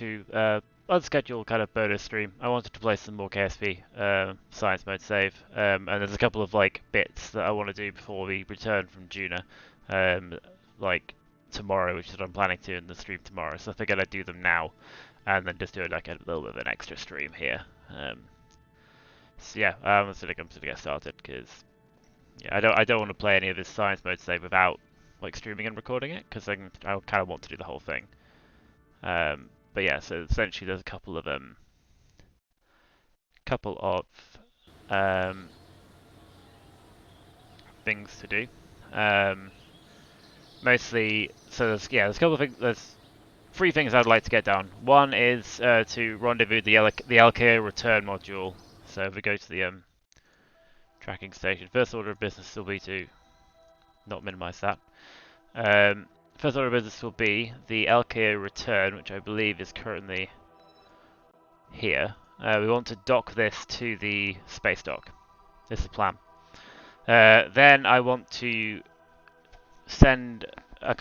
to unscheduled kind of bonus stream. I wanted to play some more KSP science mode save, and there's a couple of like bits that I want to do before we return from Duna, like tomorrow, which is what I'm planning to in the stream tomorrow. So I figured I'd do them now, and then just do like a little bit of an extra stream here. So yeah, I'm just gonna get started because yeah, I don't want to play any of this science mode save without like streaming and recording it because I kind of want to do the whole thing. But yeah, so essentially there's a couple of things to do. Mostly, so there's a couple of things. There's three things I'd like to get done. One is to rendezvous the LKO Return Module. So if we go to the tracking station, first order of business will be to not minimize that. First order of business will be the LKO Return, which I believe is currently here. We want to dock this to the Spacedock. This is the plan. Then I want to send a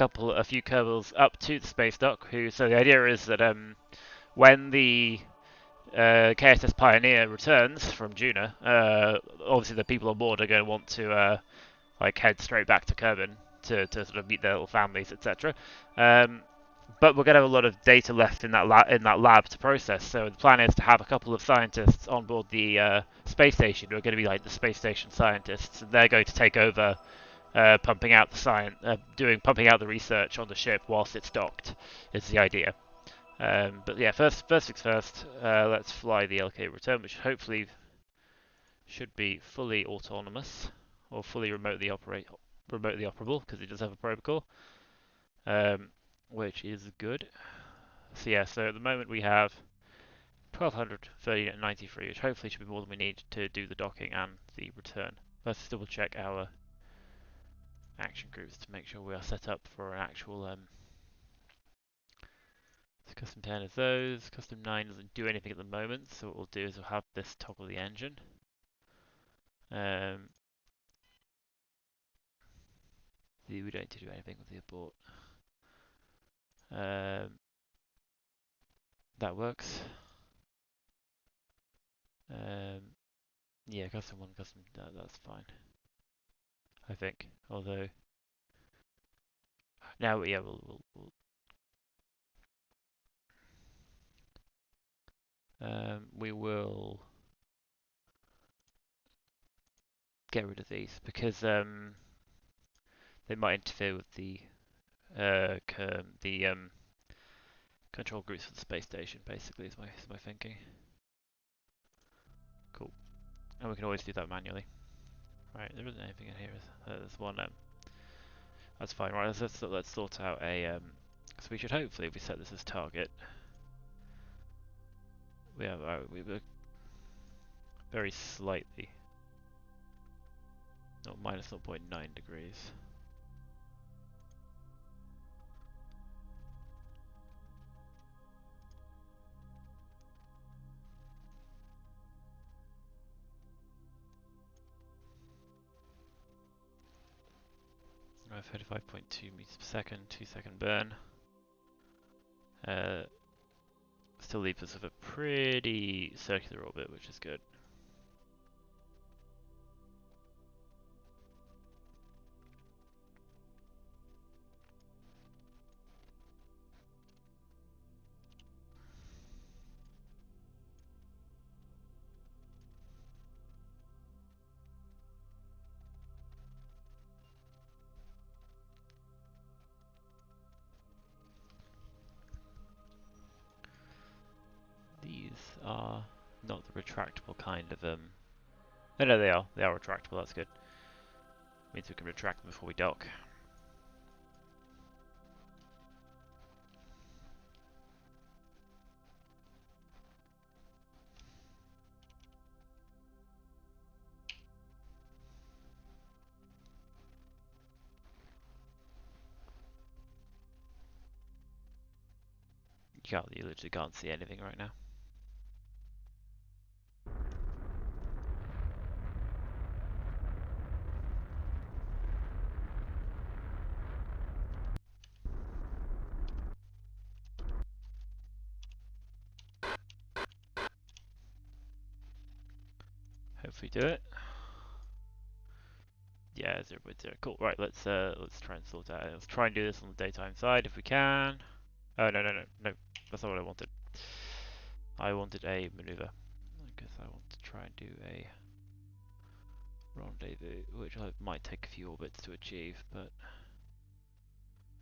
few Kerbals up to the Spacedock. So the idea is that when the KSS Pioneer returns from Duna, obviously the people on board are going to want to like head straight back to Kerbin to sort of meet their little families, etc. But we're going to have a lot of data left in that lab to process. So the plan is to have a couple of scientists on board the space station who are going to be like the space station scientists, and they're going to take over pumping out the research on the ship whilst it's docked. Is the idea. But yeah, first things first. Let's fly the LKO Return, which hopefully should be fully autonomous or fully remotely operable because it does have a protocol. Which is good. So yeah, so at the moment we have 1293, which hopefully should be more than we need to do the docking and the return. Let's double check our action groups to make sure we are set up for an actual so custom 10 is those. Custom 9 doesn't do anything at the moment, so what we'll do is we'll have this toggle the engine. We don't need to do anything with the abort. That works. Yeah, custom 1, custom, that's fine. I think, although... Now, yeah, we will get rid of these because they might interfere with the control groups for the space station. Basically, is my thinking. Cool, and we can always do that manually. Right, there isn't anything in here. There's one. That's fine. Right, let's sort out a. So we should hopefully, if we set this as target, we have we were very slightly. No, minus 0.9 degrees. Right, 35.2 meters per second, 2-second burn. Still leaves us with a pretty circular orbit, which is good. These are not the retractable kind of Oh no, they are. They are retractable. That's good. Means we can retract them before we dock. You literally can't see anything right now. if we do it. Yeah, 0.0. Cool. Right, let's try and sort that out. Let's try and do this on the daytime side if we can. Oh no. That's not what I wanted. I wanted a maneuver. I guess I want to try and do a rendezvous, which might take a few orbits to achieve, but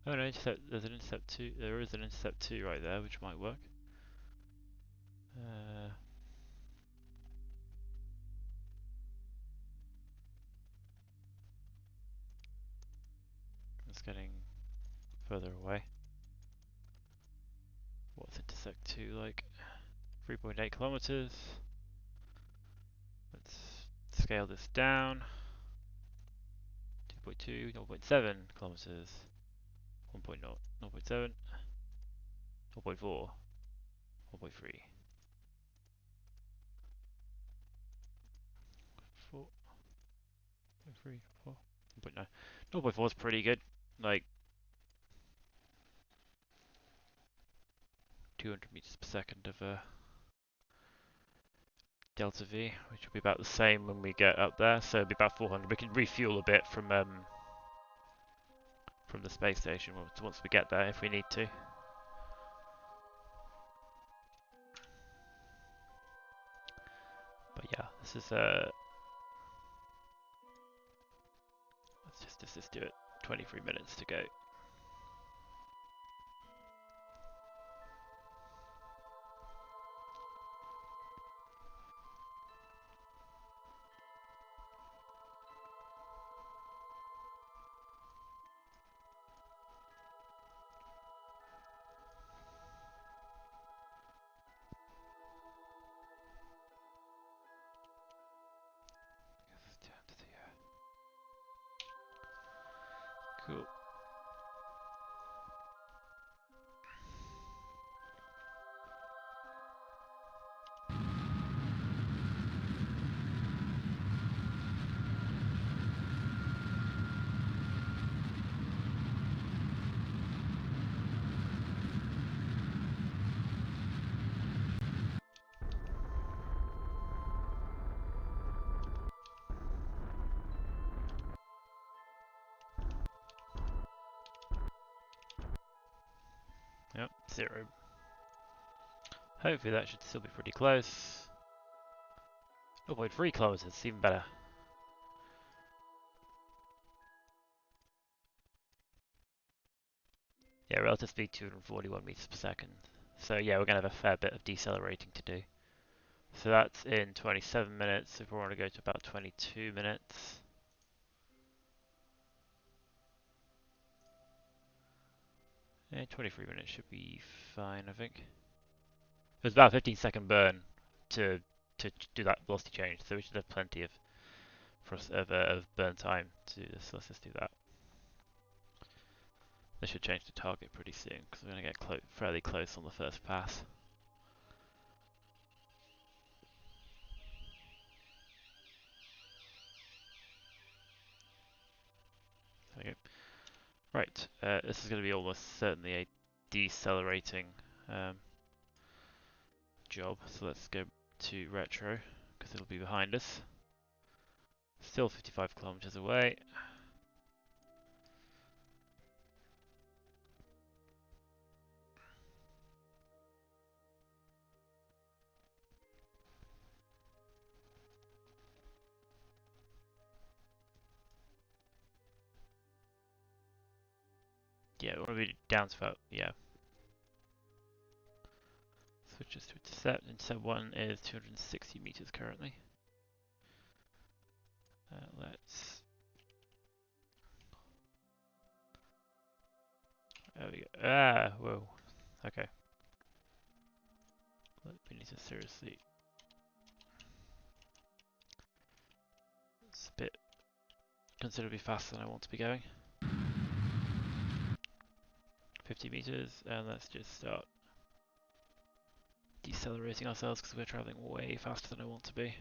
oh no, there's an intercept 2. There is an intercept 2 right there, which might work. It's getting further away. What's intercept 2 like? 3.8 kilometers. Let's scale this down. 2.2, 0.7 kilometers. 1.0, 0.7, 0.4, 1.3, 4, 0.3, 4, 1.9. 0.4 is pretty good. Like 200 meters per second of delta V, which will be about the same when we get up there. So it'll be about 400. We can refuel a bit from the space station once we get there if we need to. But yeah, this is let's just do it. 23 minutes to go. Cool. Yep, 0. Hopefully that should still be pretty close. 0.3 kilometers, even better. Yeah, relative speed 241 meters per second. So yeah, we're going to have a fair bit of decelerating to do. So that's in 27 minutes. If we want to go to about 22 minutes. Yeah, 23 minutes should be fine, I think. There's about a 15-second burn to do that velocity change, so we should have plenty of burn time to do this. So let's just do that. This should change the target pretty soon because we're going to get fairly close on the first pass. There we go. Right, this is going to be almost certainly a decelerating job. So let's go to retro because it'll be behind us. Still 55 kilometers away. Yeah, we want to be down to about, yeah. Switches to intercept. Intercept 1 is 260 meters currently. Let's. There we go. Ah, whoa. Okay. We need to seriously. It's a bit considerably faster than I want to be going. 50 meters, and let's just start decelerating ourselves because we're traveling way faster than I want to be.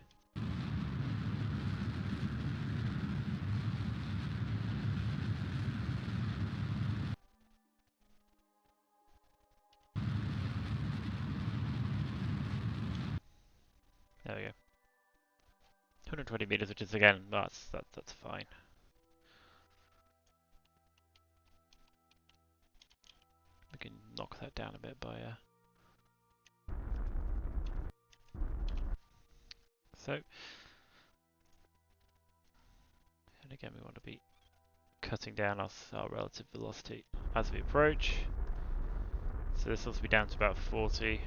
There we go. 220 meters, which is again, that's fine. We can knock that down a bit by so. And again, we want to be cutting down our relative velocity as we approach. So this will be down to about 40.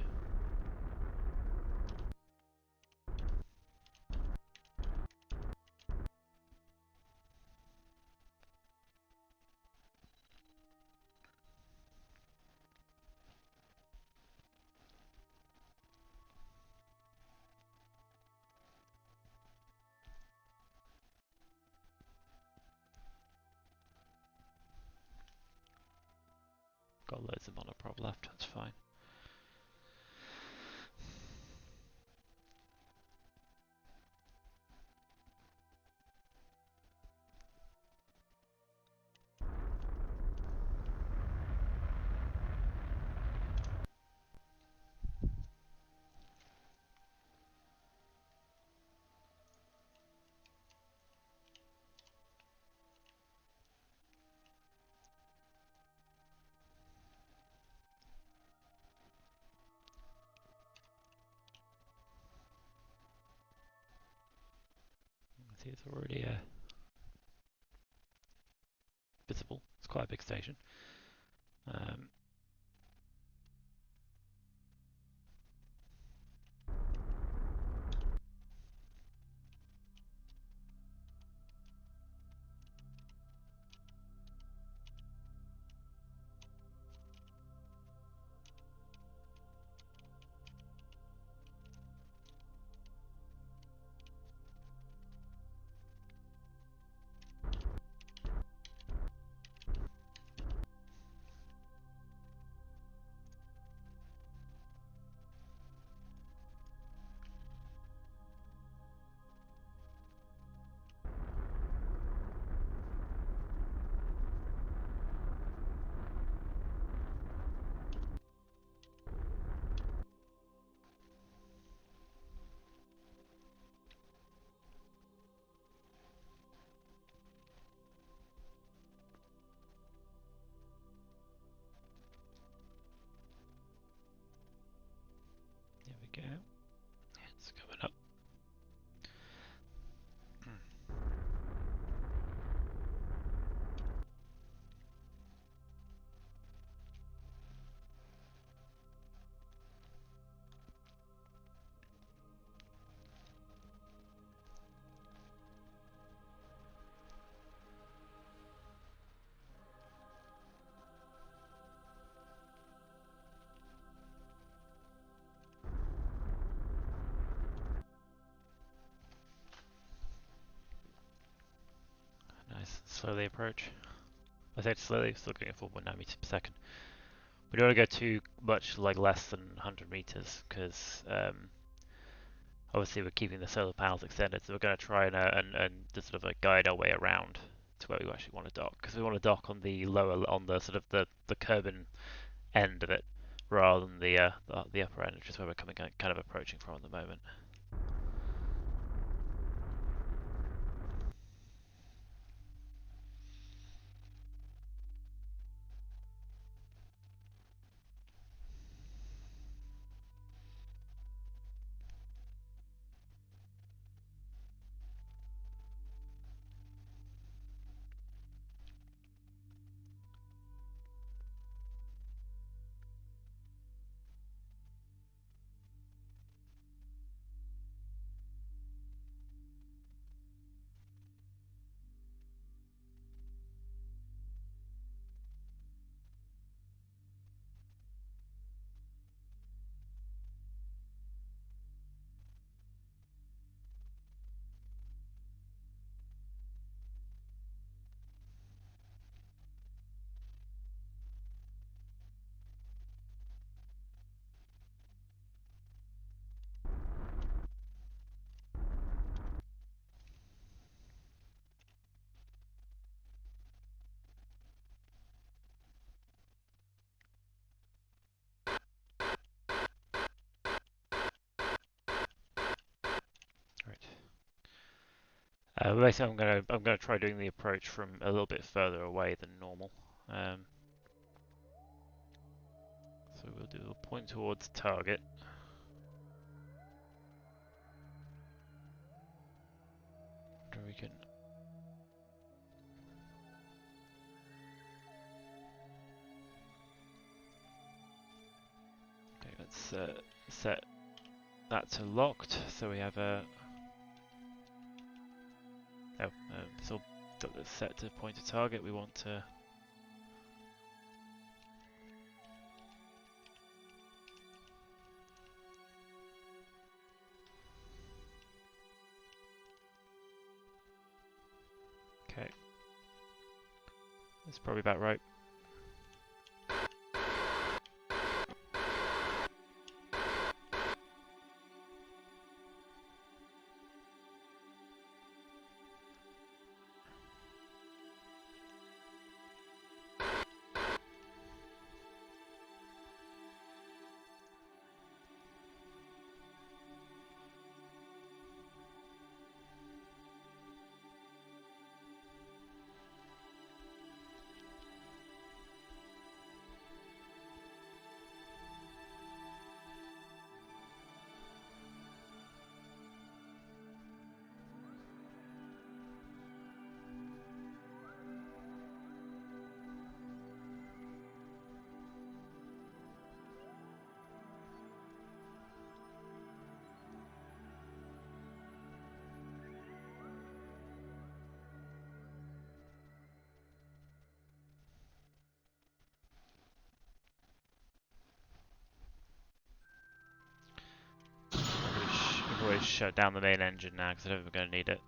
Got loads of monoprop left, that's fine. See, it's already visible. It's quite a big station. There we go. It's coming up. Nice, slowly approach. I said slowly, still going at 4.9 meters per second. We don't want to go too much, like less than 100 meters, because obviously we're keeping the solar panels extended, so we're going to try and just sort of like guide our way around to where we actually want to dock, because we want to dock on the lower, on the sort of the Kerbal end of it, rather than the upper end, which is where we're coming kind of approaching from at the moment. Basically, I'm gonna try doing the approach from a little bit further away than normal. So we'll do a point towards target. And we can. Okay, let's set that to locked. So we have a. It's all set to point to target. We want to. Okay. That's probably about right. We've always shut down the main engine now because I don't think we're going to need it.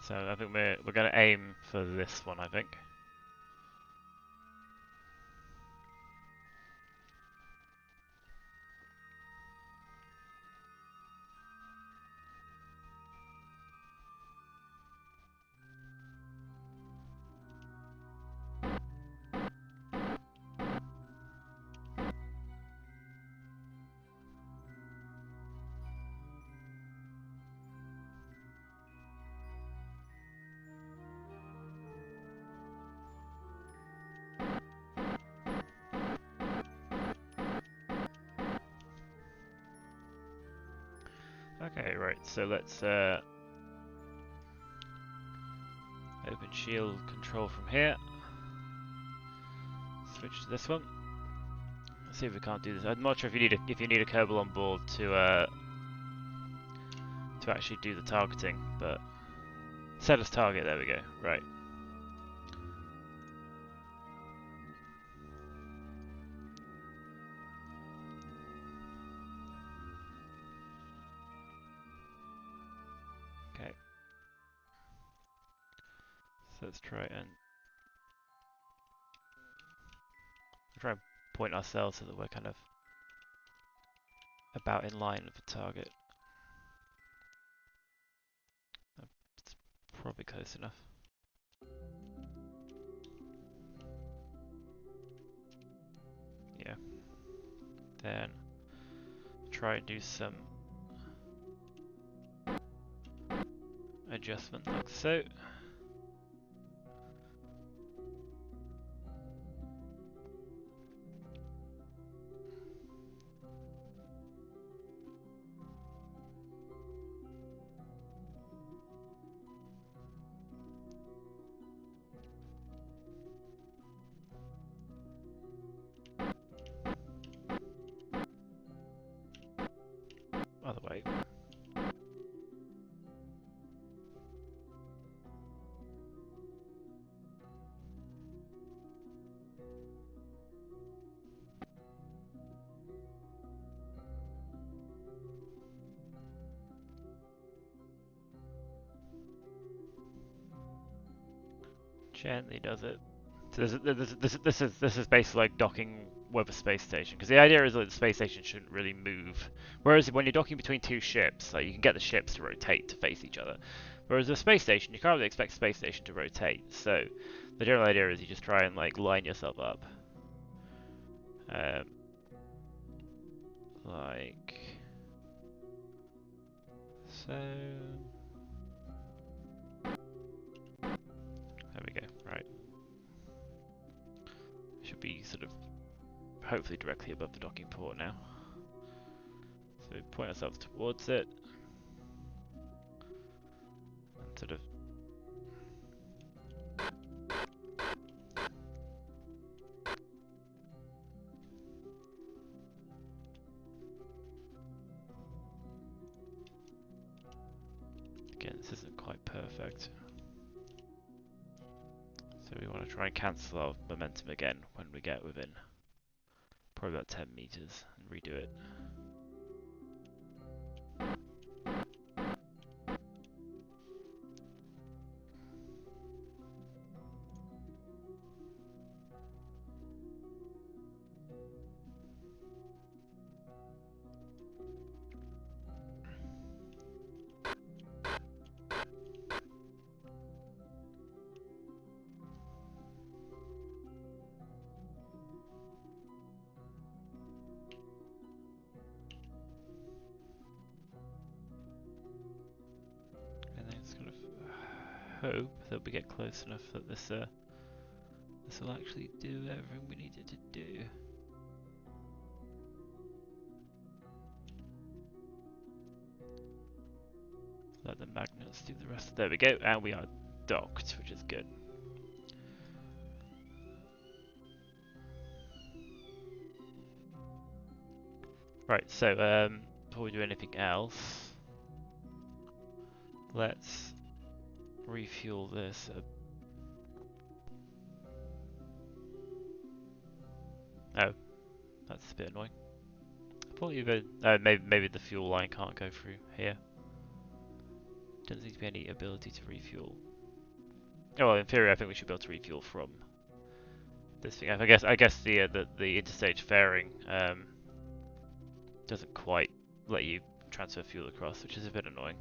So I think we're going to aim for this one, I think. Okay, right, so let's open shield control from here. Switch to this one. Let's see if we can't do this. I'm not sure if you need a Kerbal on board to actually do the targeting, but set as target, there we go. Right. Okay. So let's try and point ourselves so that we're kind of about in line with the target. It's probably close enough. Yeah. Then try and do some adjustment like so. Other way. Gently does it. So this is basically like docking with a space station, because the idea is that the space station shouldn't really move. Whereas when you're docking between two ships, like you can get the ships to rotate to face each other. Whereas a space station, you can't really expect a space station to rotate. So the general idea is you just try and like line yourself up, like so. There we go. Right. Should be sort of hopefully directly above the docking port now. So we point ourselves towards it and sort of again, this isn't quite perfect. So we want to try and cancel our momentum again when we get within probably about 10 meters and redo it. And then just kind of hope that we get close enough that this will actually do everything we need it to do. Let the magnets do the rest. There we go, and we are docked, which is good. Right, so before we do anything else, let's refuel this. Oh, that's a bit annoying. I thought maybe the fuel line can't go through here. Doesn't seem to be any ability to refuel. Oh, well, in theory, I think we should be able to refuel from this thing. I guess the interstage fairing doesn't quite let you transfer fuel across, which is a bit annoying.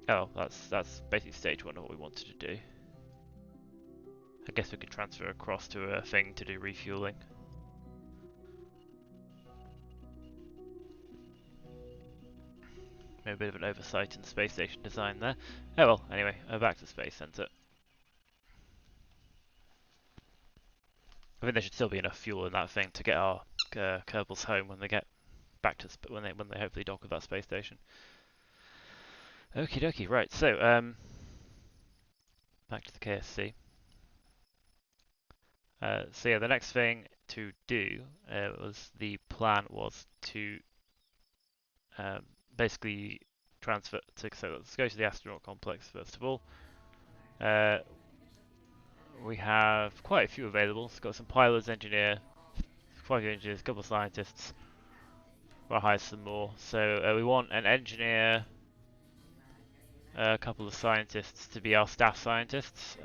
Oh, that's basically stage one of what we wanted to do. I guess we could transfer across to a thing to do refueling. Maybe a bit of an oversight in space station design there. Oh well, anyway, back to Space Center. I think there should still be enough fuel in that thing to get our Kerbals home when they get back to when they hopefully dock with that space station. Okie dokie, right. So back to the KSC. So yeah, the next thing to do the plan was to basically transfer to. So let's go to the astronaut complex first of all. We have quite a few available. So got some pilots, engineer, quite a few engineers, a couple of scientists. We'll hire some more. So we want an engineer, a couple of scientists to be our staff scientists.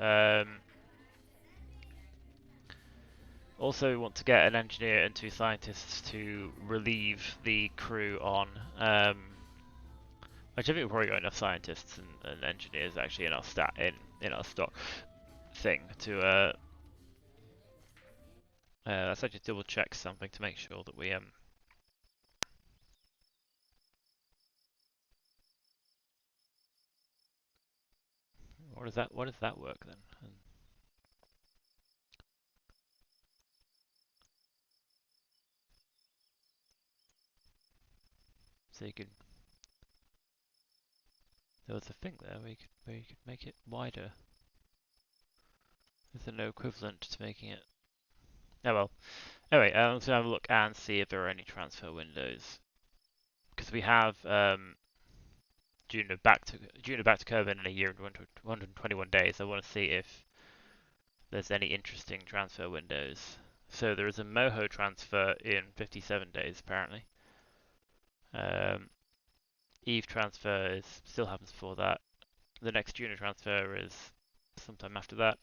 Also, we want to get an engineer and two scientists to relieve the crew on. Which I think we've probably got enough scientists and engineers actually in our in our stock thing to. Let's actually double check something to make sure that we What does that work then? So you could. There was a thing there where you could make it wider. Is there no equivalent to making it? Oh well. Anyway, let's have a look and see if there are any transfer windows. Because we have Duna back to Kerbal in a year and 121 days. I want to see if there's any interesting transfer windows. So there is a Moho transfer in 57 days apparently. Eve transfer still happens before that. The next Duna transfer is sometime after that.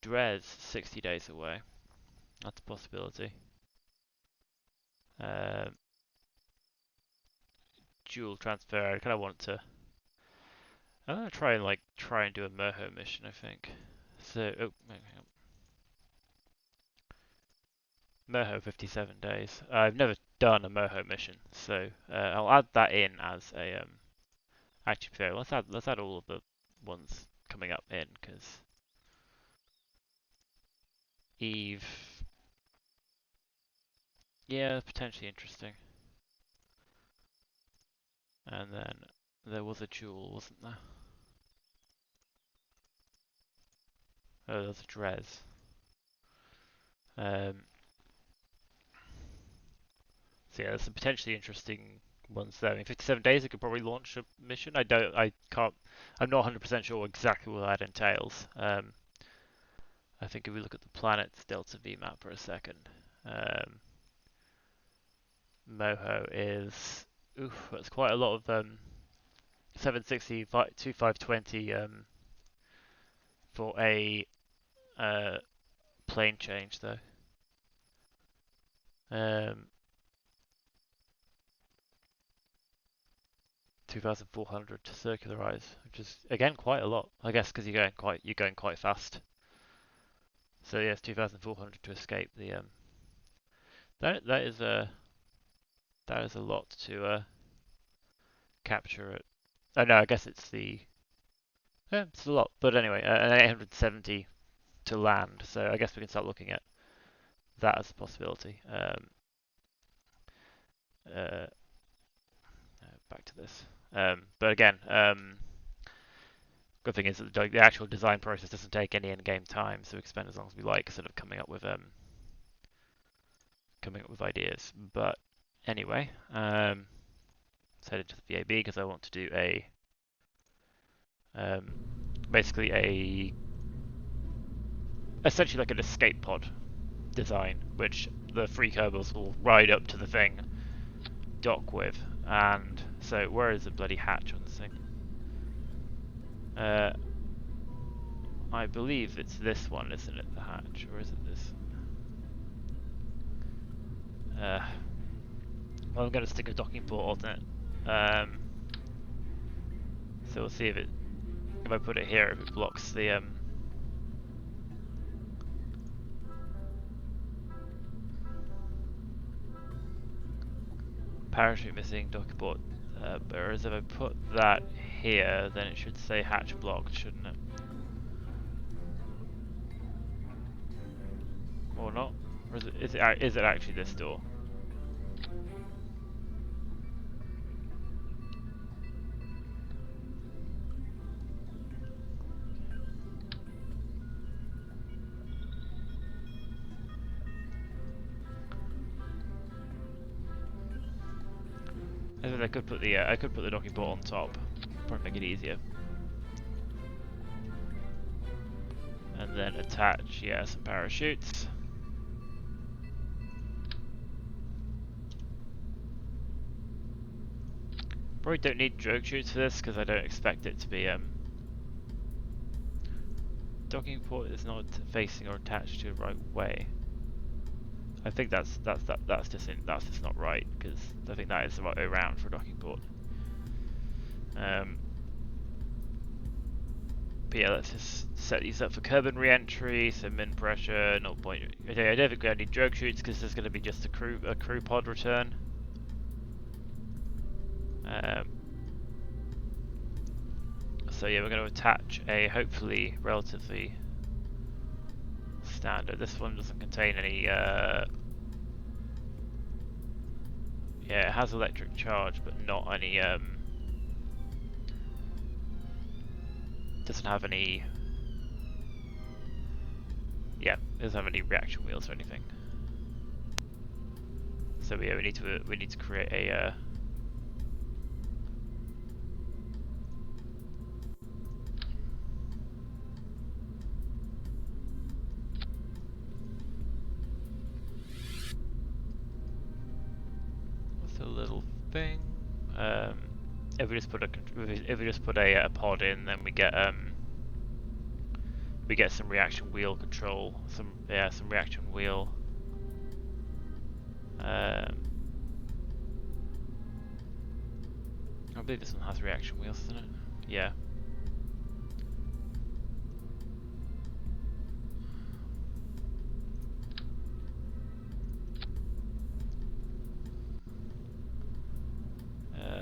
Dres 60 days away. That's a possibility. Dual transfer. I kind of want to. I'm gonna try and do a Moho mission. I think. So hang on. Moho 57 days. I've never done a Moho mission, so I'll add that in as a actually. So let's add all of the ones coming up in because Eve. Yeah, potentially interesting. And then there was a Jewel, wasn't there? Oh, there's a Dres. So yeah, there's some potentially interesting ones there. In 57 days, I could probably launch a mission. I'm not 100% sure exactly what that entails. I think if we look at the planet's Delta V map for a second, Moho is, that's quite a lot of 760 2520 for a plane change though. 2,400 to circularize, which is again quite a lot, I guess, because you're going quite fast. So yes, 2,400 to escape the that is a lot to capture it. Oh no, I guess it's it's a lot, but anyway, an 870 to land. So I guess we can start looking at that as a possibility. Back to this. But again, good thing is that the actual design process doesn't take any in-game time, so we can spend as long as we like sort of coming up with ideas. But anyway, let's head into the VAB because I want to do a basically essentially like an escape pod design, which the free Kerbals will ride up to the thing, dock with, and so where is the bloody hatch on this thing? I believe it's this one, isn't it, the hatch, or is it this? Well, I'm going to stick a docking port on it. So we'll see if I put it here, if it blocks the parachute missing docking port. Whereas if I put that here, then it should say hatch blocked, shouldn't it? Or not? Or is it actually this door? I think I could put the docking port on top, probably make it easier. And then attach, yeah, some parachutes. Probably don't need drogue chutes for this because I don't expect it to be docking port is not facing or attached to the right way. I think that's just not right because I think that is the right way around for a docking port. But yeah, let's just set these up for Kerbal re-entry, so min pressure, 0. Okay, I don't think we need drogue chutes because there's going to be just a crew pod return. So yeah, we're going to attach a hopefully relatively standard. This one doesn't contain any. Yeah, it has electric charge, but not any. Doesn't have any. Yeah, it doesn't have any reaction wheels or anything. So yeah, we need to create a. if we just put a pod in, then we get some reaction wheel control, some reaction wheel. I believe this one has reaction wheels, doesn't it? Yeah.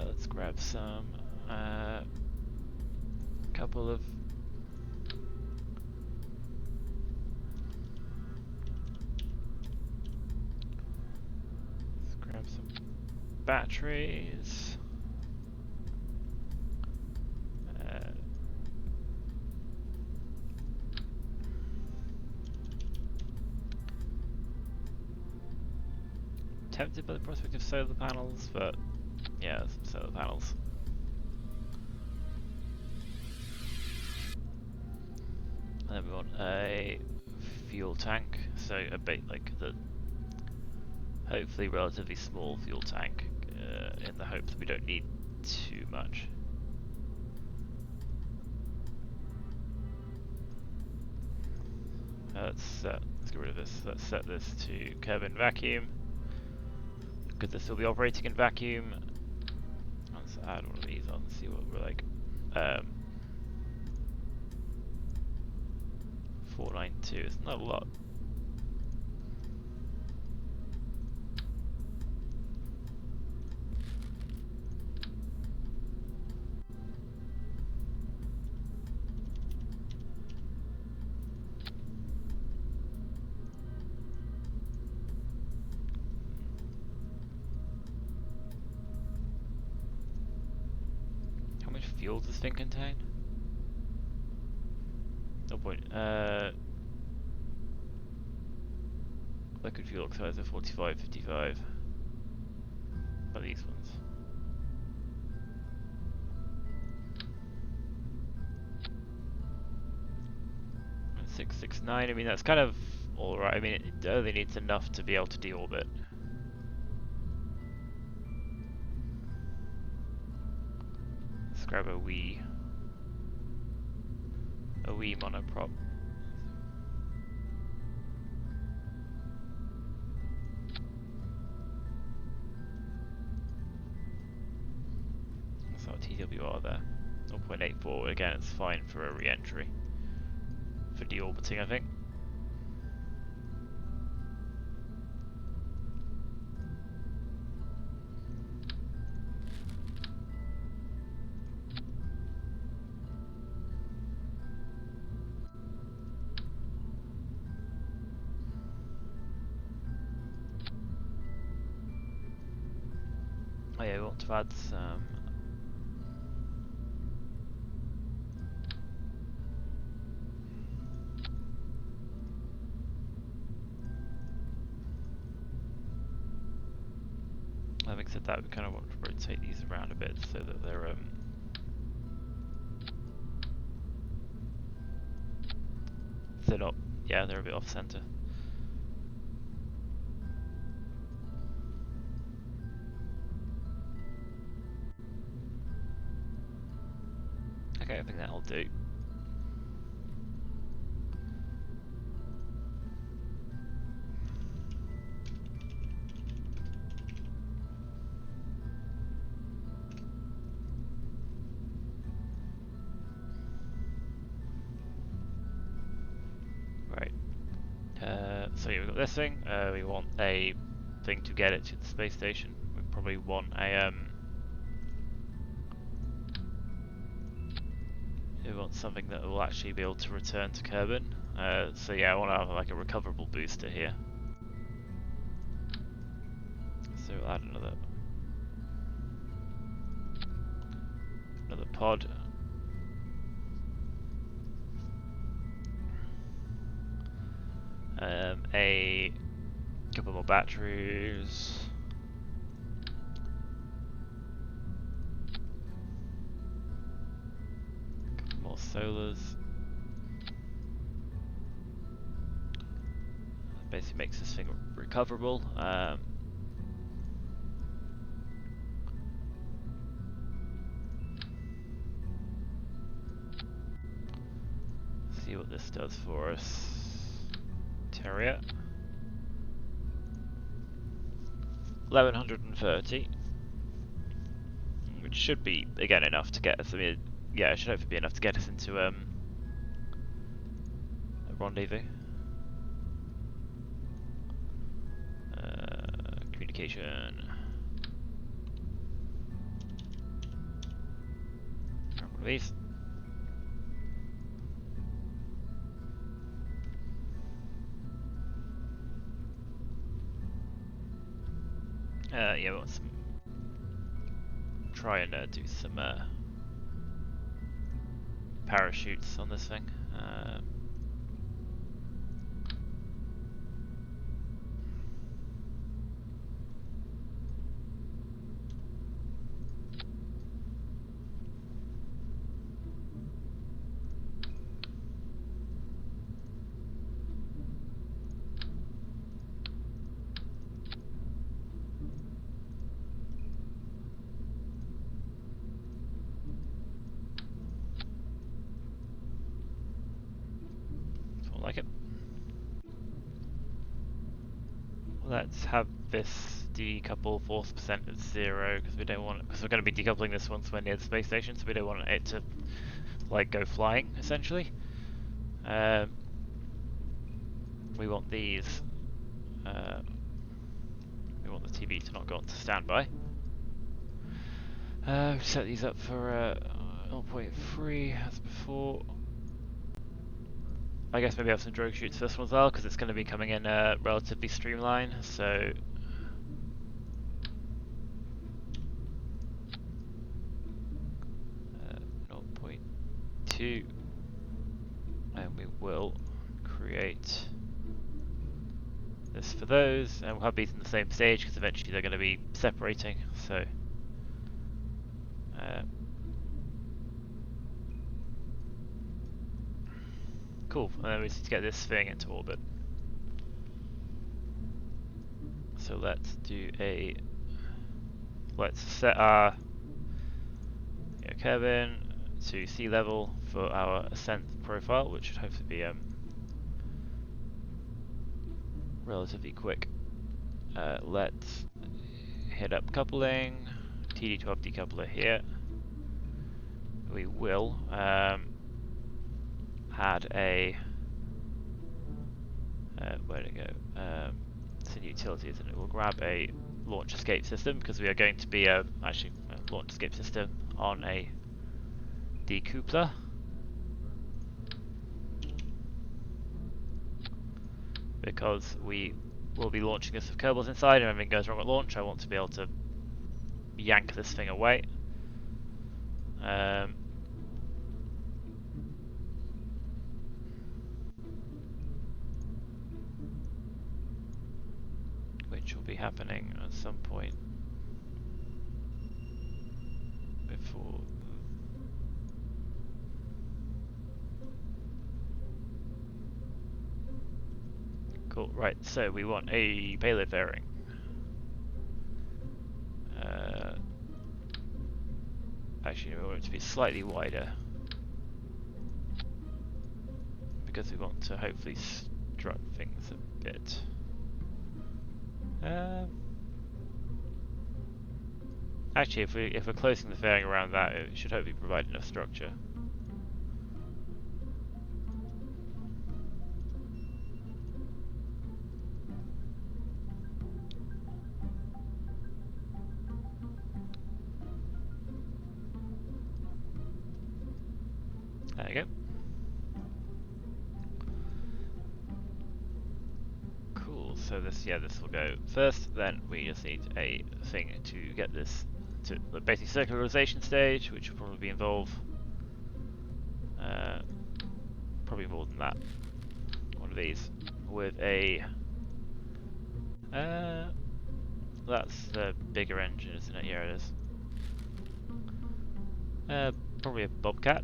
Let's grab some couple of batteries. Tempted by the prospect of solar panels, but yeah, some solar panels. And then we want a fuel tank, so a bit like the hopefully relatively small fuel tank, in the hope that we don't need too much. Let's get rid of this. Let's set this to Kerbal vacuum, because this will be operating in vacuum. Let's add one of these on and see what we're like. 492, it's not a lot. How much fuel does this thing contain? No point. Liquid fuel oxides are 45, 55. What are these ones? 669. I mean, that's kind of alright. I mean, it only needs enough to be able to deorbit. Let's grab a wee monoprop. What's our TWR there? 0.84. Again, it's fine for a re-entry. For deorbiting, I think. Oh yeah, we want to add some having said that, we kind of want to rotate these around a bit so that they're not, yeah, they're a bit off center. Okay, I think that'll do. Right. So yeah, we've got this thing. We want a thing to get it to the space station. We probably want a we want something that will actually be able to return to Kerbal. So yeah, I want to have like a recoverable booster here. So we'll add another pod. A couple more batteries. Couple more solars. That basically makes this thing recoverable. see what this does for us. Terrier. 1130. Which should be, again, enough to get us, I mean, yeah, it should hopefully be enough to get us into a rendezvous. Communication. One of these. Yeah, we want some. Try and do some parachutes on this thing. Like it. Let's have this decouple 40% at 0 because we don't want because we're going to be decoupling this once we're near the space station, so we don't want it to like go flying essentially. We want these. We want the TV to not go on to standby. Set these up for 0.3 as before. I guess maybe have some drogue shoots for this one as well, because it's going to be coming in relatively streamlined, so... 0.2, and we will create this for those, and we'll have these in the same stage, because eventually they're going to be separating, so... Cool, and then we need to get this thing into orbit. So let's do a... Let's set our Kerbal to sea level for our ascent profile, which should hopefully be relatively quick. Let's hit up coupling, TD12 decoupler here. We will add a where to go? It's in utilities, and it will grab a launch escape system because we are going to be actually a launch escape system on a decoupler. Because we will be launching this with Kerbals inside, and if anything goes wrong at launch, I want to be able to yank this thing away. Which will be happening at some point before. Cool, right, so we want a payload fairing. Actually, we want it to be slightly wider because we want to hopefully strut things a bit. Actually, if we're closing the fairing around that, it should hopefully provide enough structure. There you go. Cool. So this will go first. Then we just need a thing to get this to the basic circularization stage, which will probably involve probably more than that. One of these with a that's the bigger engine, isn't it? Yeah, it is. Probably a Bobcat.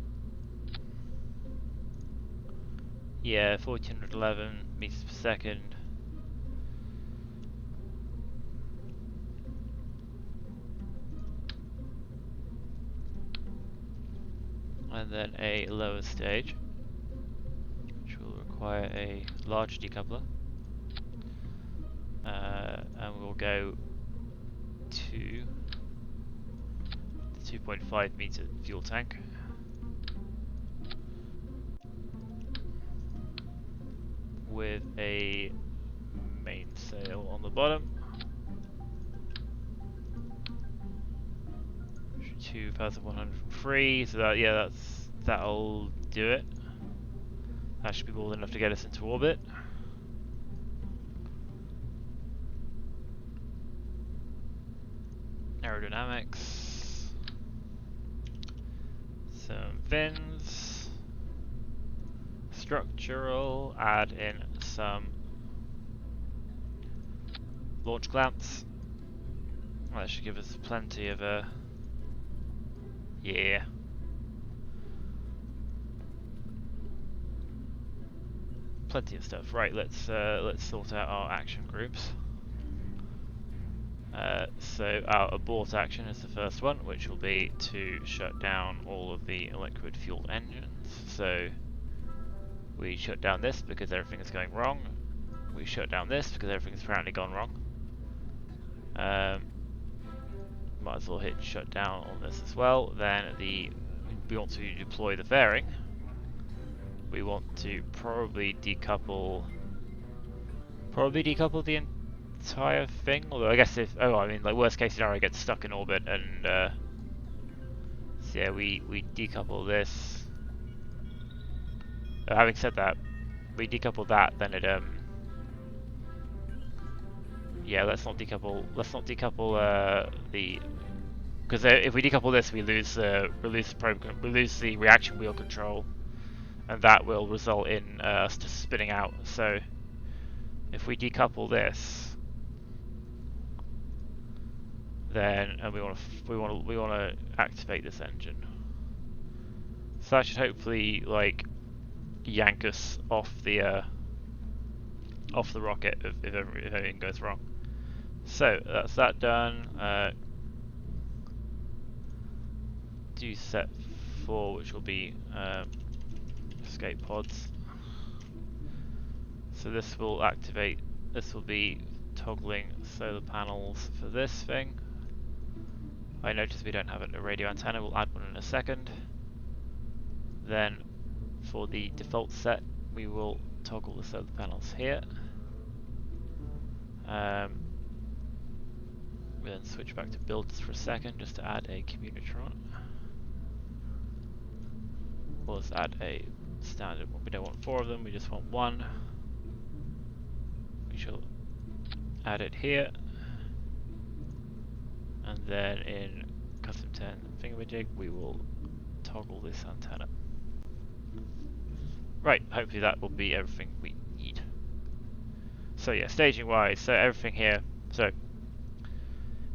Yeah, 1411 meters per second. And then a lower stage. require a large decoupler. And we'll go to the 2.5 meter fuel tank. With a mainsail on the bottom. 2,103, so that, yeah, that'll do it. That should be more than enough to get us into orbit. Aerodynamics. Some fins. Structural, add in some launch clamps. Well, that should give us plenty of yeah. Plenty of stuff. Right, let's sort out our action groups. So our abort action is the first one, which will be to shut down all of the liquid fueled engines. So we shut down this because everything is going wrong. We shut down this because everything's apparently gone wrong. Might as well hit shut down on this as well. Then we want to deploy the fairing. We want to probably decouple the entire thing. Although I guess like worst case scenario, gets stuck in orbit, and so yeah, we decouple this. Having said that, we decouple that, then it yeah, let's not decouple the, because if we decouple this, we lose the reaction wheel control, and that will result in us just spinning out. So if we decouple this, then we want to activate this engine. So that should hopefully like yank us off the rocket if anything goes wrong. So that's that done. Do set 4, which will be escape pods. So this will activate. This will be toggling solar panels for this thing. I notice we don't have a radio antenna. We'll add one in a second. Then for the default set, we will toggle the solar panels here. We then switch back to builds for a second just to add a communitron. We'll just add a standard one. We don't want 4 of them, we just want 1. We shall add it here. And then in custom 10 thingamajig, we will toggle this antenna. Right, hopefully that will be everything we need. So yeah, staging wise, so everything here. So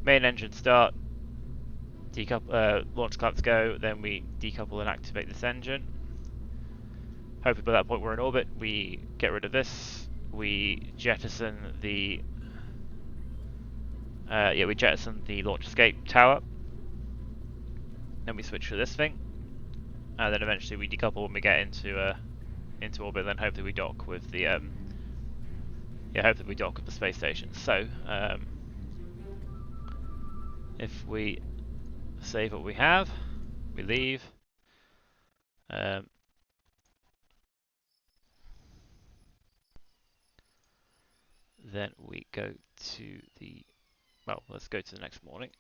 main engine start, launch clamps go, then we decouple and activate this engine. Hopefully by that point we're in orbit. We get rid of this. We jettison the launch escape tower. Then we switch to this thing, and then eventually we decouple when we get into orbit. Then hopefully we dock with the space station. So if we save what we have, we leave. Then we go to the, well, let's go to the next morning.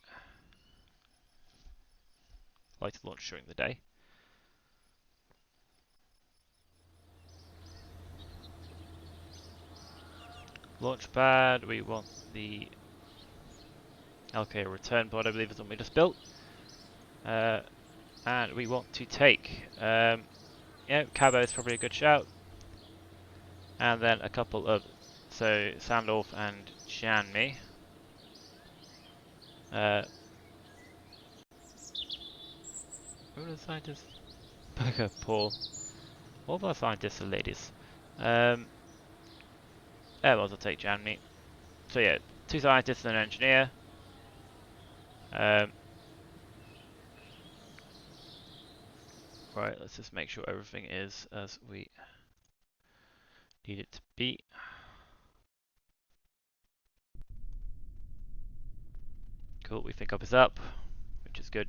I like to launch during the day. Launch pad, we want the LKO Return Pod, I believe is what we just built. And we want to take, Cabo is probably a good shout. And then a couple of, so Sandorf and Janmi. Who are the scientists? Paul. All of our scientists are ladies. I might as well take Janmi. So yeah, 2 scientists and an engineer. Right, let's just make sure everything is as we Need it to be. Cool, we think up is up, which is good.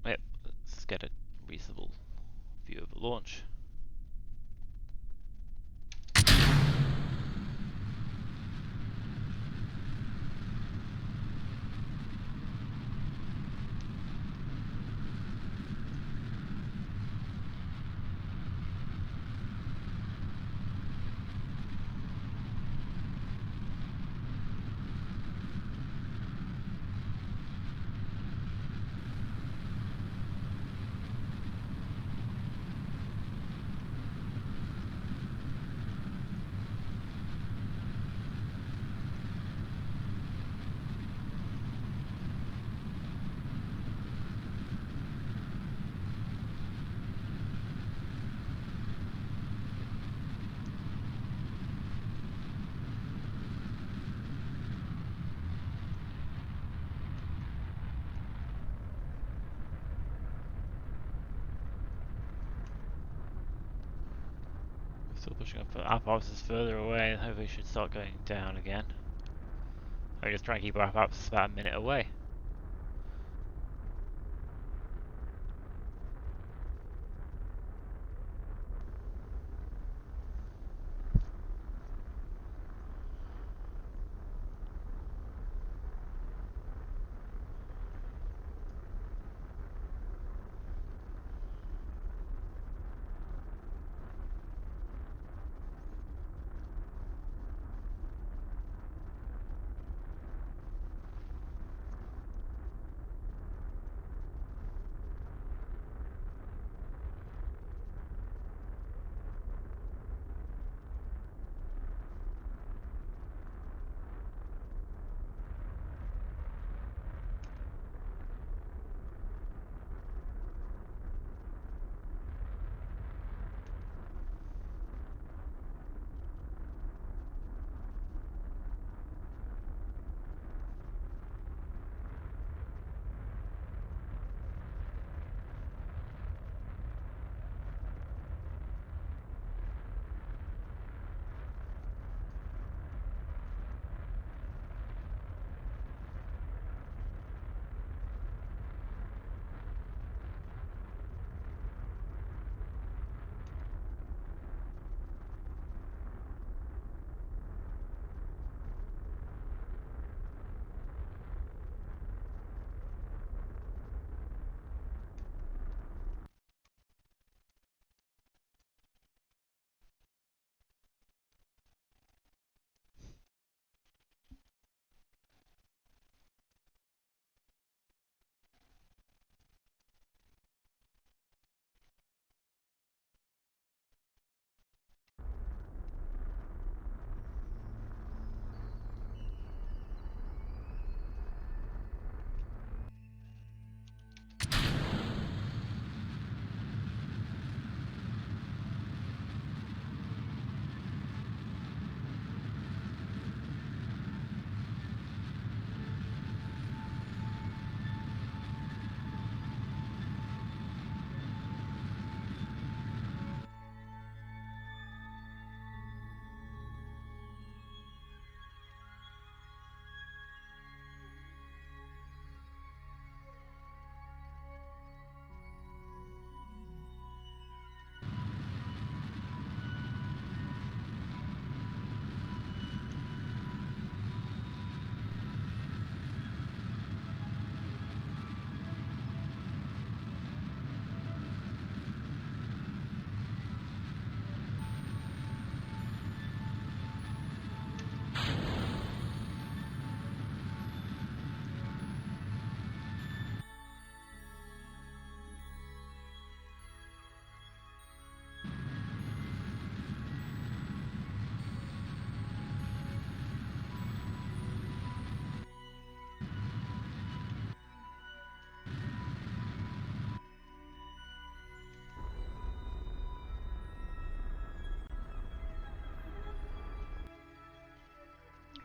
Right, let's get a reasonable view of the launch. Still pushing up ops is further away, and hopefully should start going down again. I just try and keep our ops about a minute away.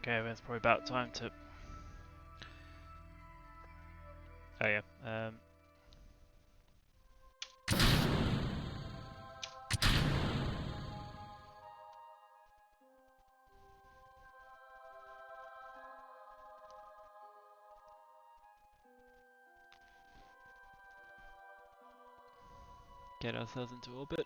Okay, well, it's probably about time to... Oh yeah, get ourselves into orbit.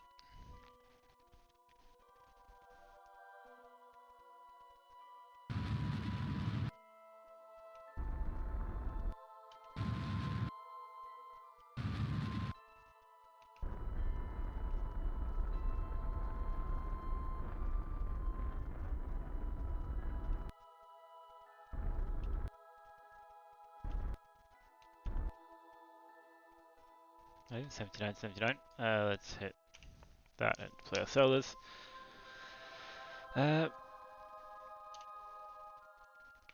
Oh, 79, 79. Let's hit that and play our solas.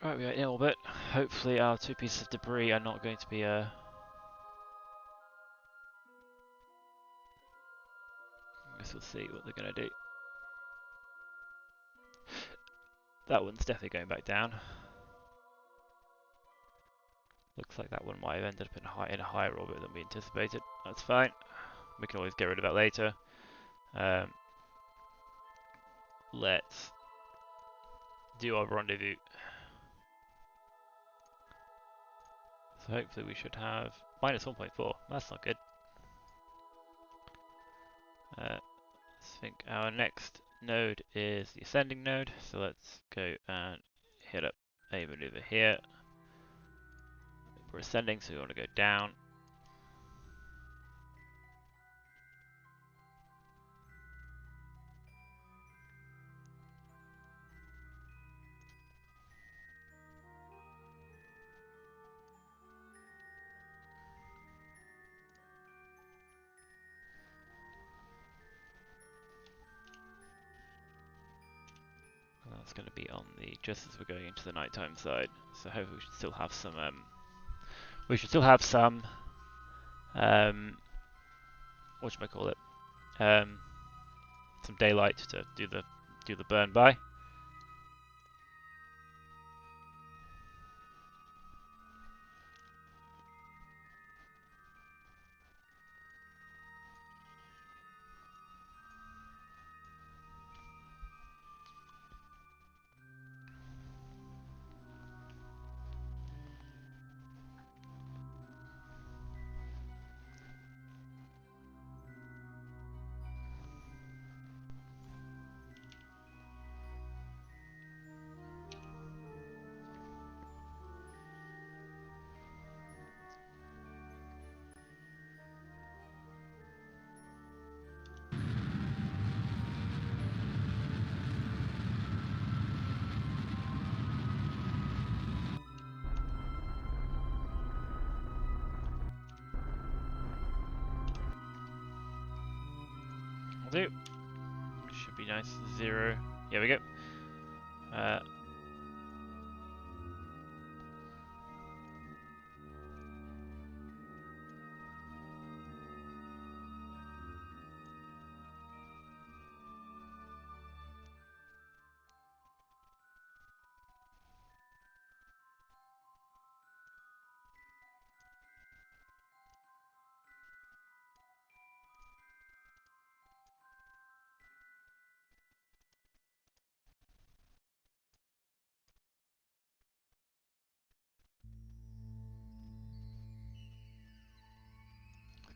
Right, we are in orbit. Hopefully our two pieces of debris are not going to be I guess we'll see what they're going to do. That one's definitely going back down. Looks like that one might have ended up in a higher orbit than we anticipated. That's fine. We can always get rid of that later. Let's do our rendezvous. So hopefully we should have minus 1.4. That's not good. I think our next node is the ascending node. So let's go and hit up a maneuver here. We're ascending, so we want to go down. And that's going to be on the just as we're going into the nighttime side. So hopefully we should still have some. We should still have some. Whatchamacallit? Some daylight to do the burn by. Do. Should be nice. 0. Here we go.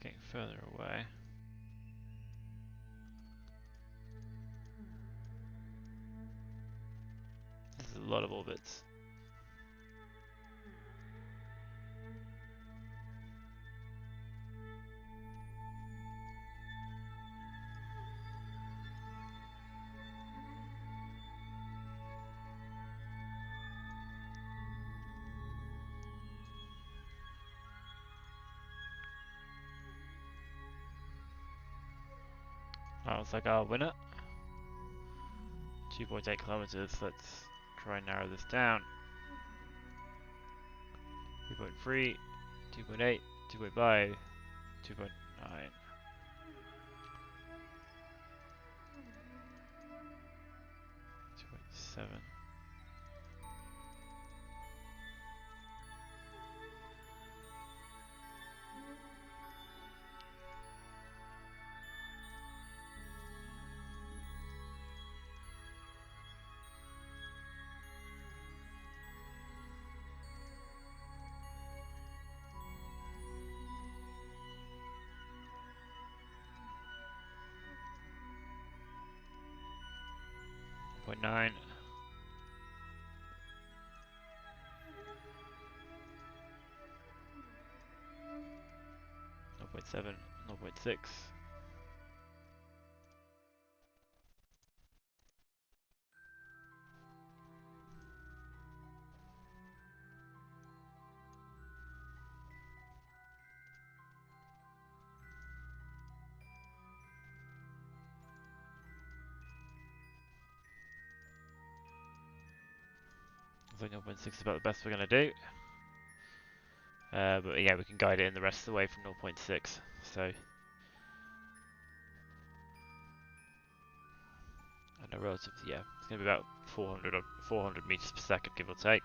Getting further away. This is a lot of orbits. That looks like our winner. 2.8 kilometers. Let's try and narrow this down. 3.3, 2.8, 2.5, 2.9. 2.7. 0.9. 0.7, 0.6. I think 0.6 is about the best we're going to do. But yeah, we can guide it in the rest of the way from 0.6. So, and a relative, yeah, it's going to be about 400 meters per second, give or take.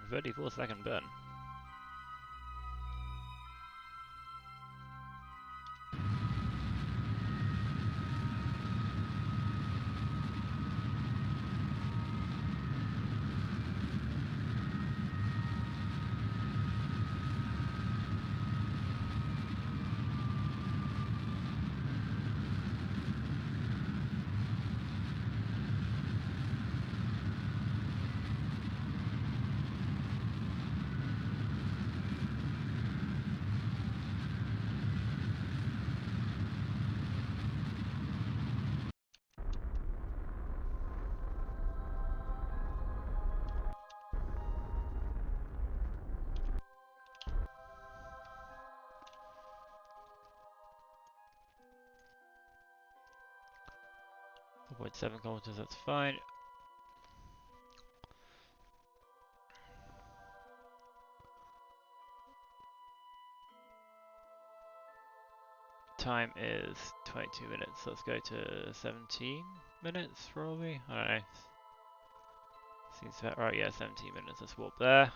VOD 4-second burn. .7 kilometers, that's fine. Time is 22 minutes, so let's go to 17 minutes probably. I don't know. Seems about right, yeah, 17 minutes. Let's warp there.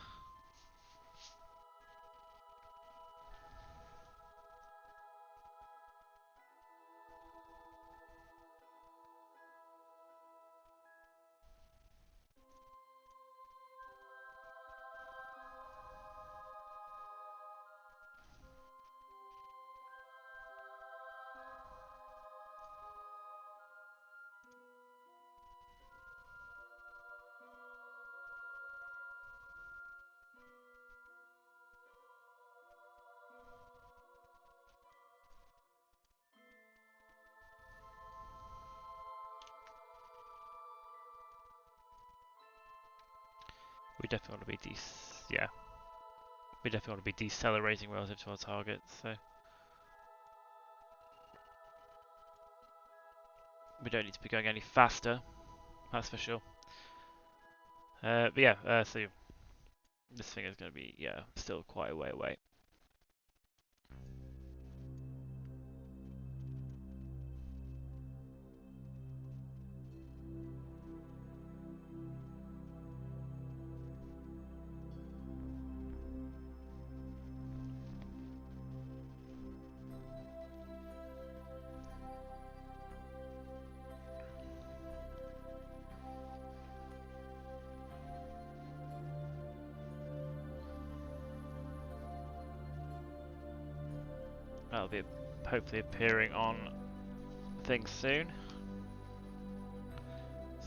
We definitely want to be we definitely want to be decelerating relative to our target, so we don't need to be going any faster, that's for sure. But yeah, so this thing is going to be, yeah, still quite a way away. That'll be hopefully appearing on things soon.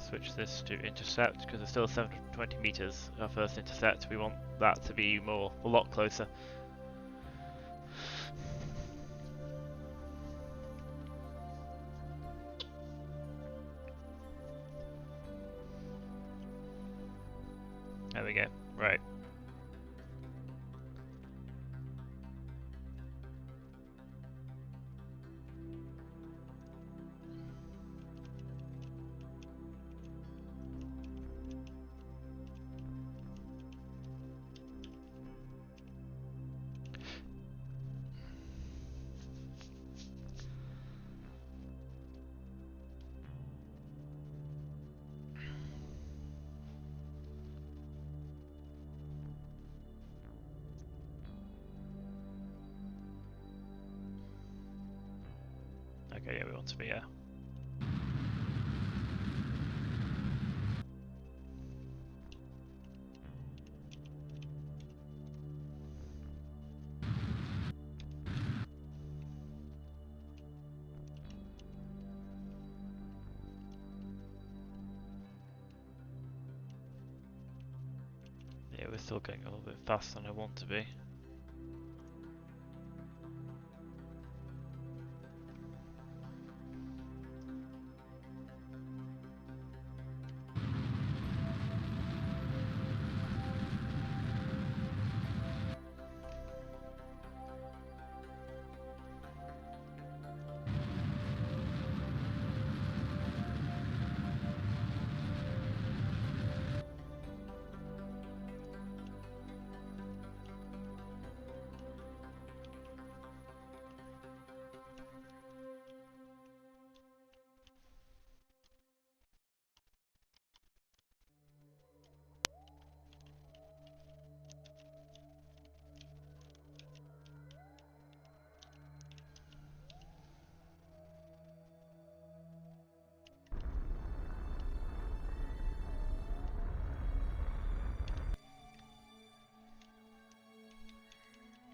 Switch this to intercept because it's still 720 meters. Our first intercept. We want that to be a lot closer. There we go. Right. Okay, yeah, we want to be here. Yeah, we're still getting a little bit faster than I want to be.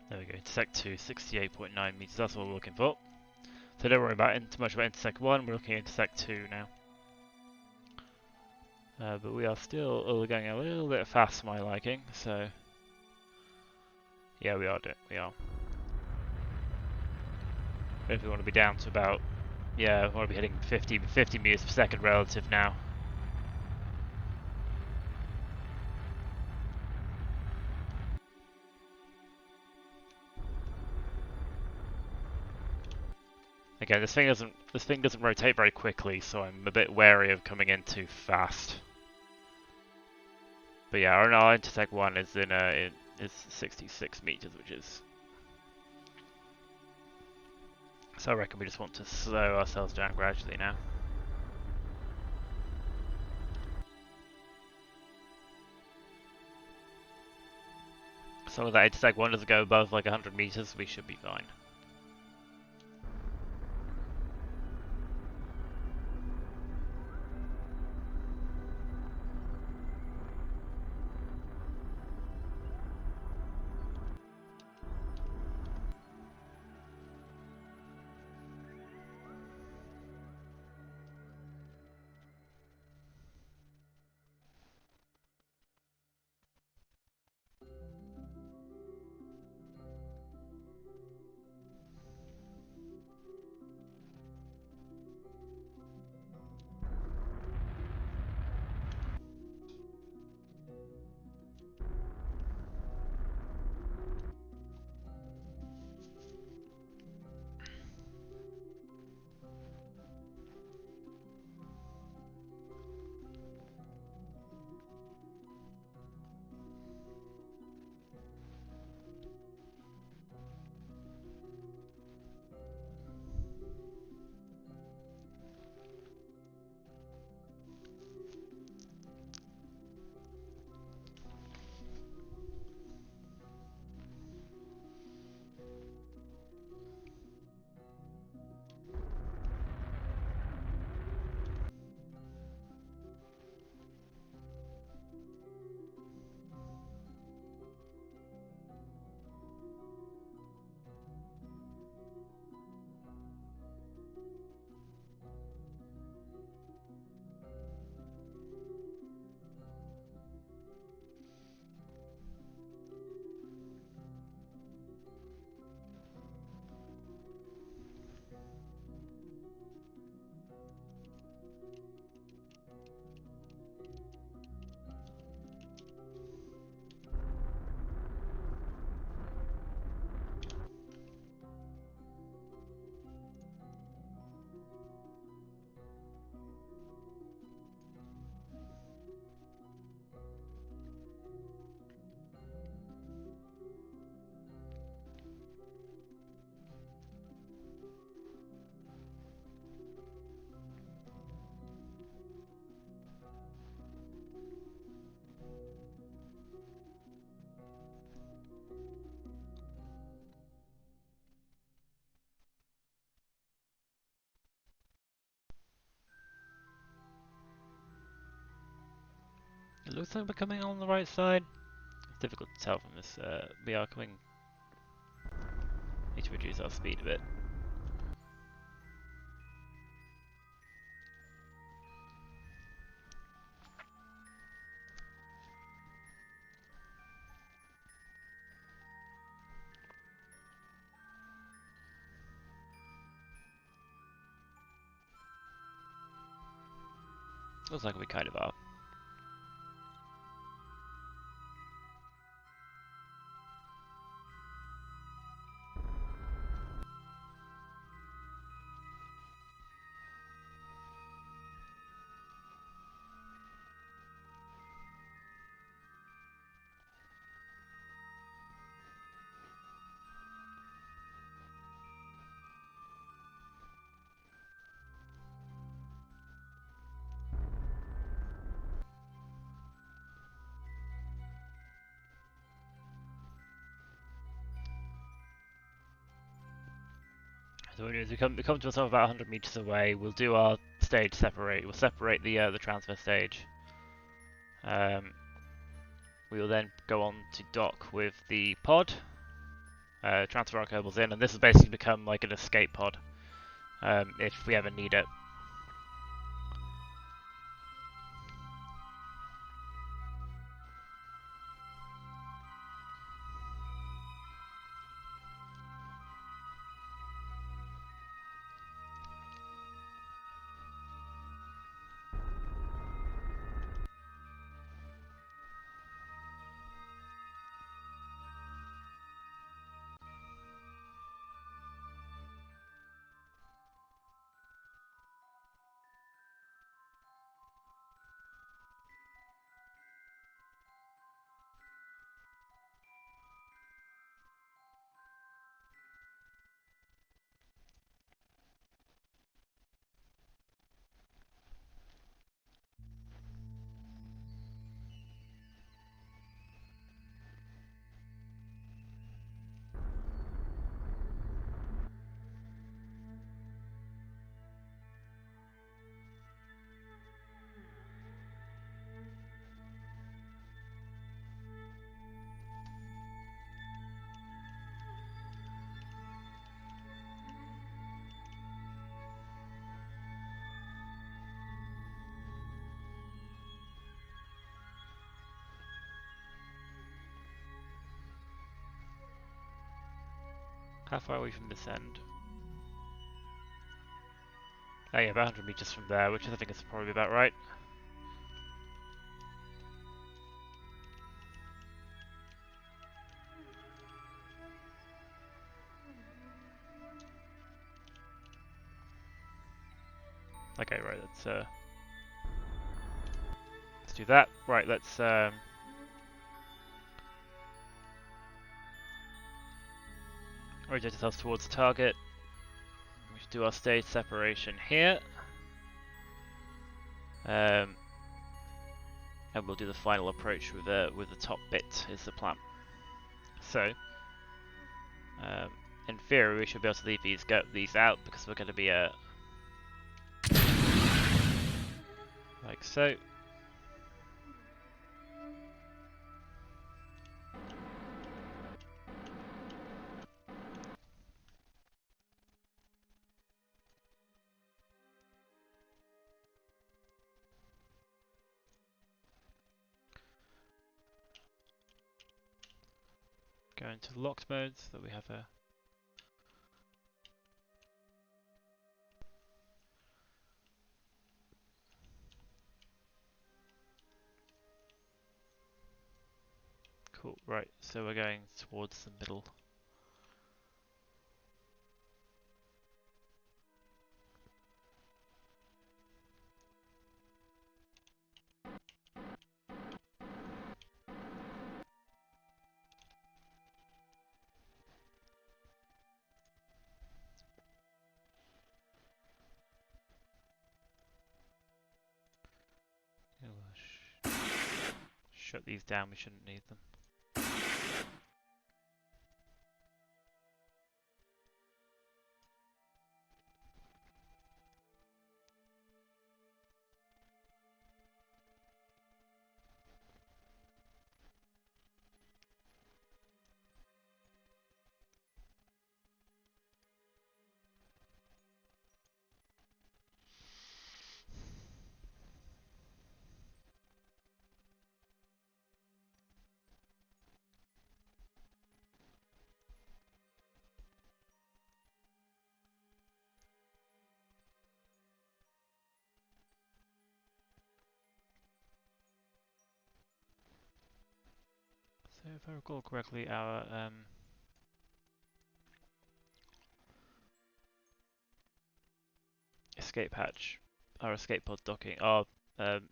There we go, Intersect 2, 68.9 meters, that's what we're looking for. So don't worry about too much about Intersect 1, we're looking at Intersect 2 now. But we are still going a little bit fast for my liking, so... Yeah, we are. If we want to be down to about... Yeah, we want to be hitting 50 meters per second relative now. Again, this thing doesn't rotate very quickly, so I'm a bit wary of coming in too fast. But yeah, our Intersect 1 is is 66 meters, which is... So I reckon we just want to slow ourselves down gradually now. As long as that Intersect 1 doesn't go above like 100 meters, we should be fine. looks like we're coming on the right side. It's difficult to tell from this. We are coming. Need to reduce our speed a bit. Looks like we kind of are. So what we do is we come to ourselves about 100 meters away. We'll do our stage separate. We'll separate the transfer stage. We will then go on to dock with the pod. Transfer our Kerbals in, and this has basically become like an escape pod if we ever need it. How far are we from this end? Oh yeah, about 100 meters from there, which I think is probably about right. Okay, right, let's do that. Right, let's rotate ourselves towards the target. We should do our stage separation here. And we'll do the final approach with the top bit is the plan. So, in theory, we should be able to leave these out because we're going to be like so. Go into locked mode so that we have a cool. Right, so we're going towards the middle. Shut these down, we shouldn't need them. if I recall correctly, our escape hatch, our escape pod docking, our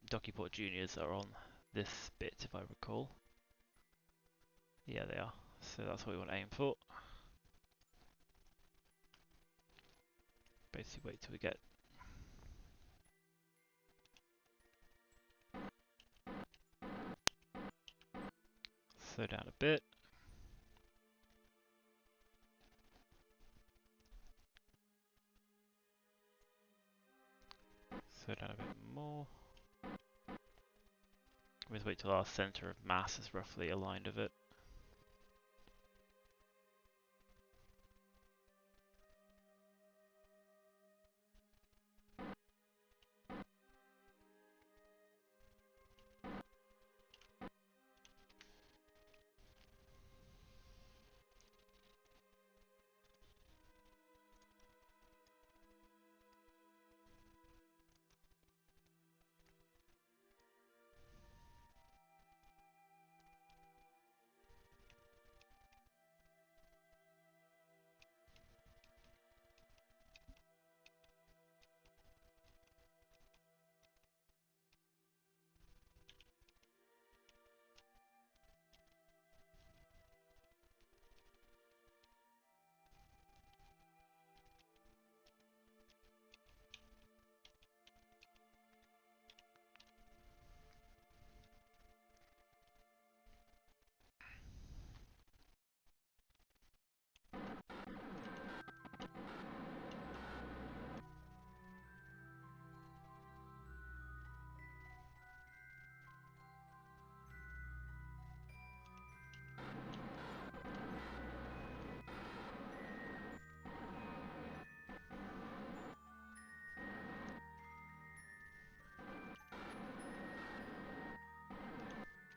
docking port juniors are on this bit, if I recall. Yeah, they are. So that's what we want to aim for. Basically, wait till we get. Slow down a bit. Slow down a bit more. Let's wait till our center of mass is roughly aligned with it.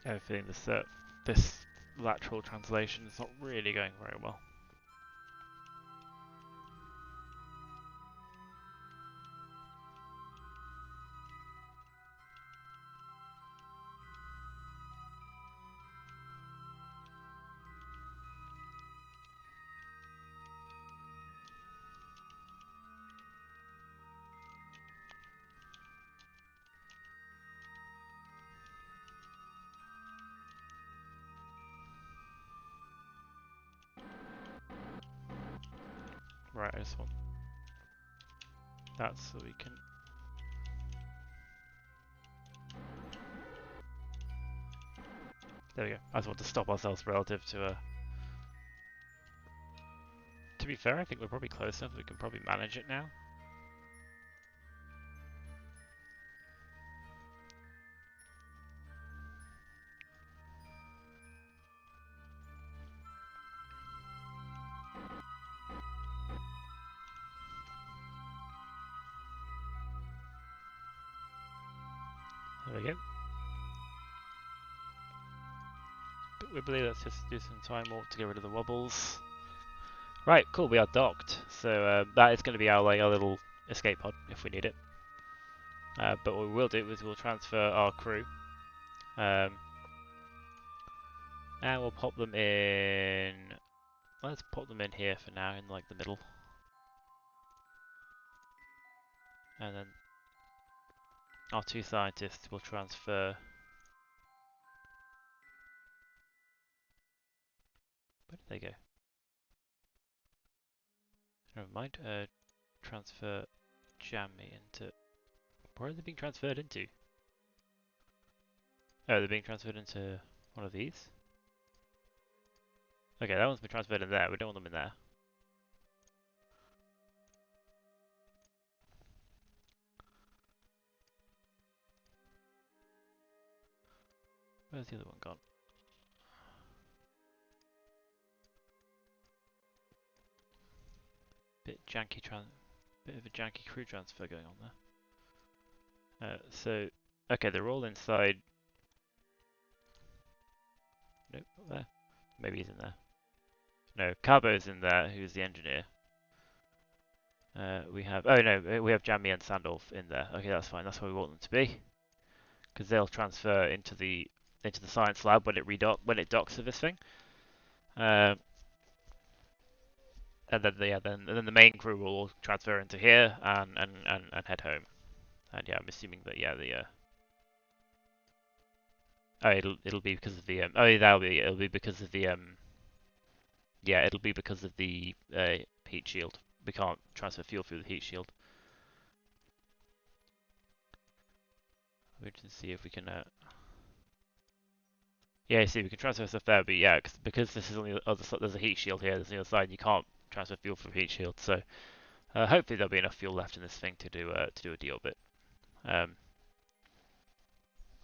I have a feeling this lateral translation is not really going very well. Right, I just want that so we can. There we go. I just want to stop ourselves relative to a. To be fair, I think we're probably close enough. We can probably manage it now. There we go. Bit wibbly, let's just do some time warp to get rid of the wobbles. Right, cool, we are docked. So that is going to be our little escape pod if we need it. But what we will do is we'll transfer our crew. And we'll pop them in. Let's pop them in here for now, in like the middle. And then our two scientists will transfer. Where did they go? Never mind. Transfer Jammy into. Where are they being transferred into? Oh, they're being transferred into one of these. Okay, that one's been transferred in there. We don't want them in there. Where's the other one gone? Bit of a janky crew transfer going on there. Okay, they're all inside. Nope, not there. Maybe he's in there. No, Carbo's in there, who's the engineer. We have Jammy and Sandolph in there. Okay, that's fine. That's where we want them to be, because they'll transfer into the into the science lab when it docks with this thing. And then the main crew will all transfer into here and head home. And yeah, I'm assuming that oh, it'll be because of the it'll be because of the it'll be because of the heat shield. We can't transfer fuel through the heat shield. We can see if we can. Yeah, you see, we can transfer stuff there, but yeah, because this is on the other side, there's a heat shield here. There's the other side. You can't transfer fuel through the heat shield. So hopefully there'll be enough fuel left in this thing to do a deorbit.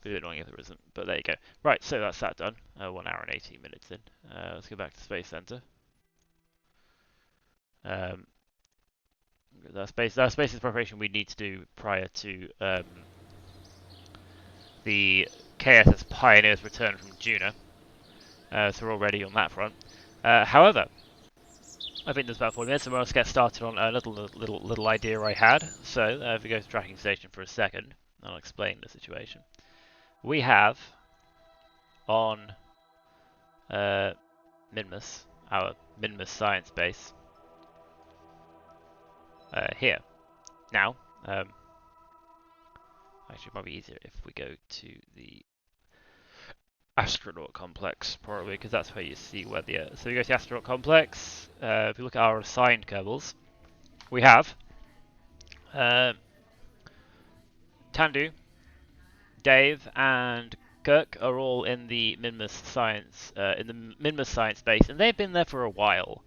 Be a bit annoying if there isn't, but there you go. Right, so that's that done. 1 hour and 18 minutes in. Let's go back to Space Center. That space preparation we need to do prior to the KSS Pioneer's return from Duna. So we're all ready on that front. However, I think there's about 40 minutes, and we'll get started on a little idea I had. So if we go to tracking station for a second, I'll explain the situation. We have on Minmus, our Minmus science base, here. Now, actually it might be easier if we go to the astronaut complex, probably, because that's where you see where the... so we go to the astronaut complex. If you look at our assigned Kerbals, we have Tandu, Dave, and Kirk are all in the Minmus science base, and they've been there for a while.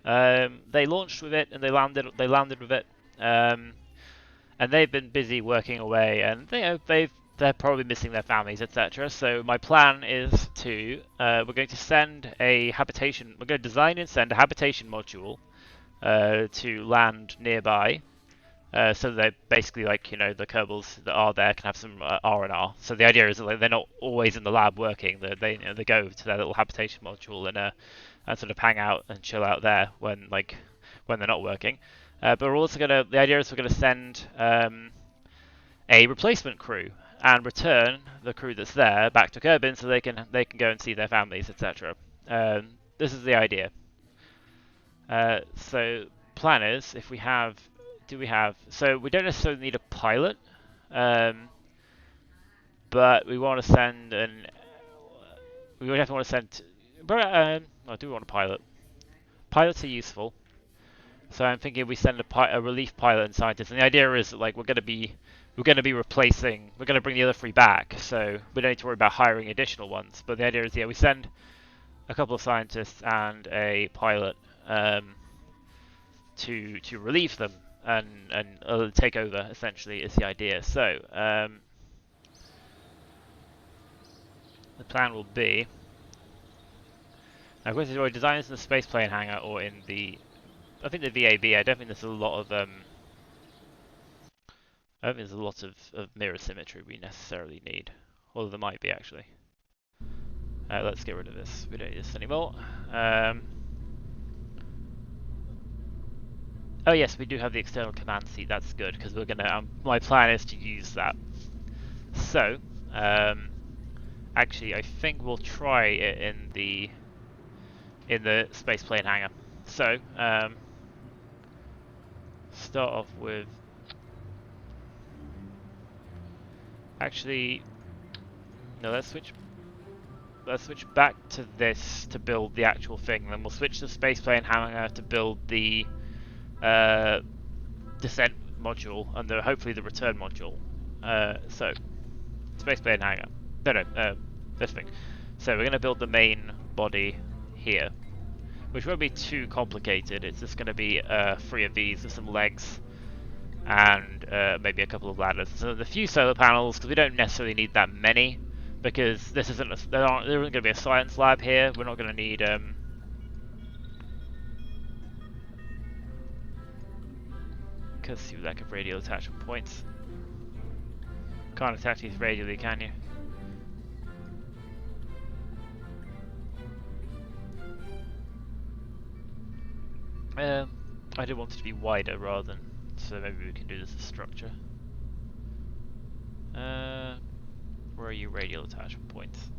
They launched with it and they landed with it, and they've been busy working away, and they're probably missing their families, etc. So my plan is to we're going to design and send a habitation module to land nearby. So they're basically like, the Kerbals that are there can have some R&R. So the idea is that they're not always in the lab working. They go to their little habitation module and sort of hang out and chill out there when they're not working. But we're also the idea is we're gonna send a replacement crew and return the crew that's there back to Kerbin so they can go and see their families, etc. This is the idea. So plan is if we have. So we don't necessarily need a pilot, but we want to send we would have to want to send. But I do want a pilot. Pilots are useful, so I'm thinking we send a relief pilot and scientist. And the idea is that, we're going to be replacing. We're going to bring the other 3 back, so we don't need to worry about hiring additional ones. But the idea is, we send a couple of scientists and a pilot to relieve them. And take over, essentially, is the idea. So, the plan will be... Now, whether do I design this in the spaceplane hangar or in the... I think the VAB, I don't think there's a lot of... I don't think there's a lot of mirror symmetry we necessarily need. Although there might be, actually. Let's get rid of this. We don't need this anymore. Oh yes, we do have the external command seat. That's good because we're gonna. My plan is to use that. So, actually, I think we'll try it in the spaceplane hangar. So, start off with. Actually, no. Let's switch back to this to build the actual thing. Then we'll switch to spaceplane hangar to build the descent module and hopefully the return module. So, spaceplane hangar. No, this thing. So we're going to build the main body here, which won't be too complicated. It's just going to be 3 of these with some legs and maybe a couple of ladders. So a few solar panels, because we don't necessarily need that many, because this isn't there isn't going to be a science lab here. We're not going to need because see lack of radial attachment points. Can't attach these radially, can you? I do want it to be wider rather than, so maybe we can do this as structure. Where are your radial attachment points?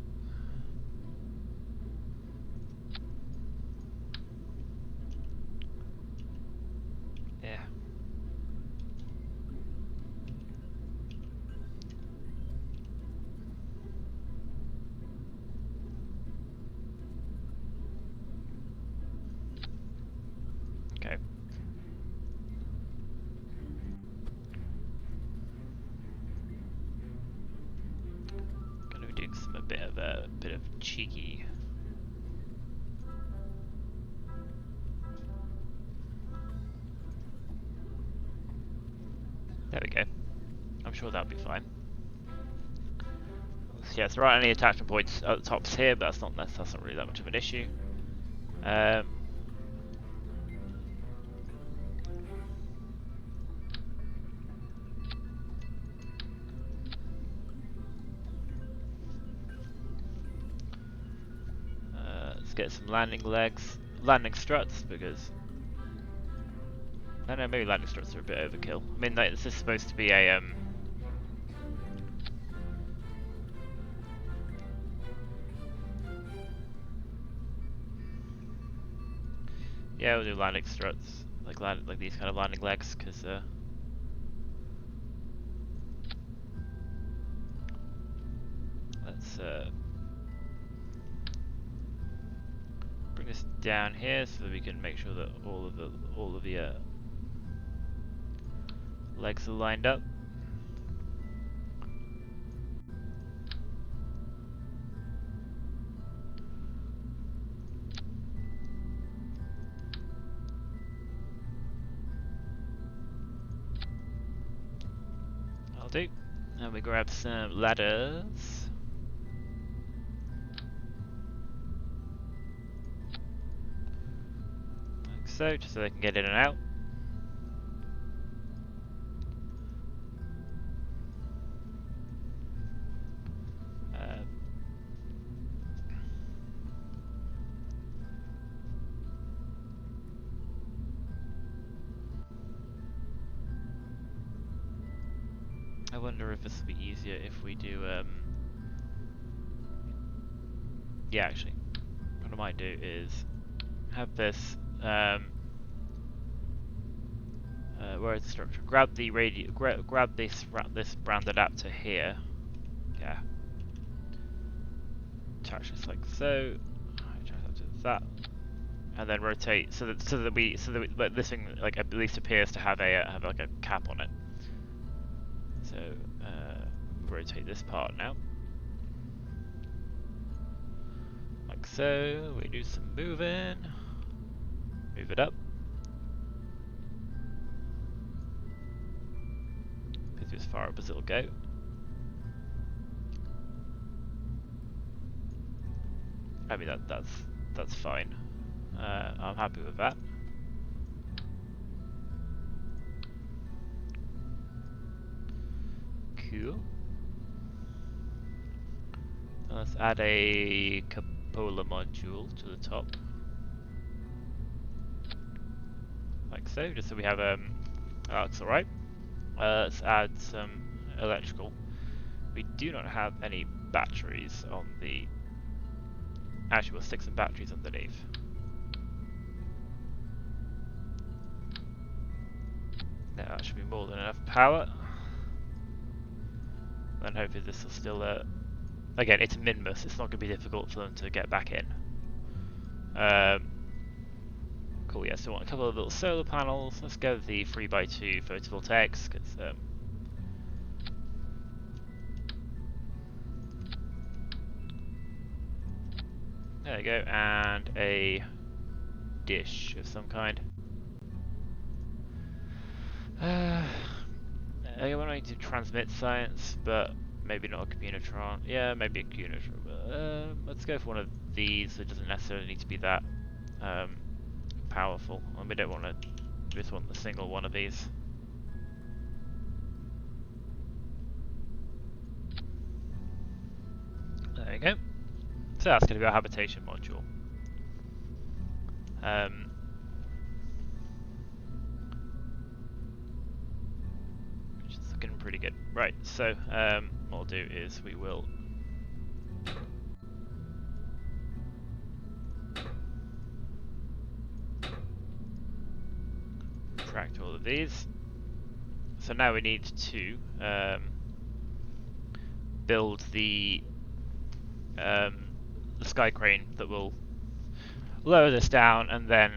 of cheeky. There we go. I'm sure that'll be fine. So yes, there aren't any attachment points at the tops here, but that's not really that much of an issue. Let's get some landing struts, because I don't know, maybe landing struts are a bit overkill. I mean, this is supposed to be a yeah, we'll do landing struts, like these kind of landing legs, because let's bring this down here so that we can make sure that all of the legs are lined up. I'll do. And we grab some ladders. Like so, just so they can get in and out. I wonder if this will be easier if we do, yeah, actually, what I might do is have this, where is the structure? Grab the grab this brand adapter here, yeah, attach this like so, attach that to that, and then rotate so that but this thing like at least appears to have like a cap on it. So rotate this part now, like so. We do some moving, move it up, because as far up as it'll go. I mean that's fine. I'm happy with that. Cool. Let's add a cupola module to the top, like so, just so we have oh, that's alright. Let's add some electrical. We do not have any batteries on the. Actually, we'll stick some batteries underneath. Now that should be more than enough power. And hopefully this will still, again, it's Minmus, it's not going to be difficult for them to get back in. Cool, yeah, so we want a couple of little solar panels. Let's go with the 3x2 photovoltaics, because there we go, and a dish of some kind. I want to transmit science, but maybe not a communitron. Yeah, maybe a communitron. Let's go for one of these. It doesn't necessarily need to be that powerful. And we don't want to just want the single one of these. There we go. So that's going to be our habitation module. Looking pretty good. Right, so what I'll do is we will retract all of these. So now we need to build the sky crane that will lower this down, and then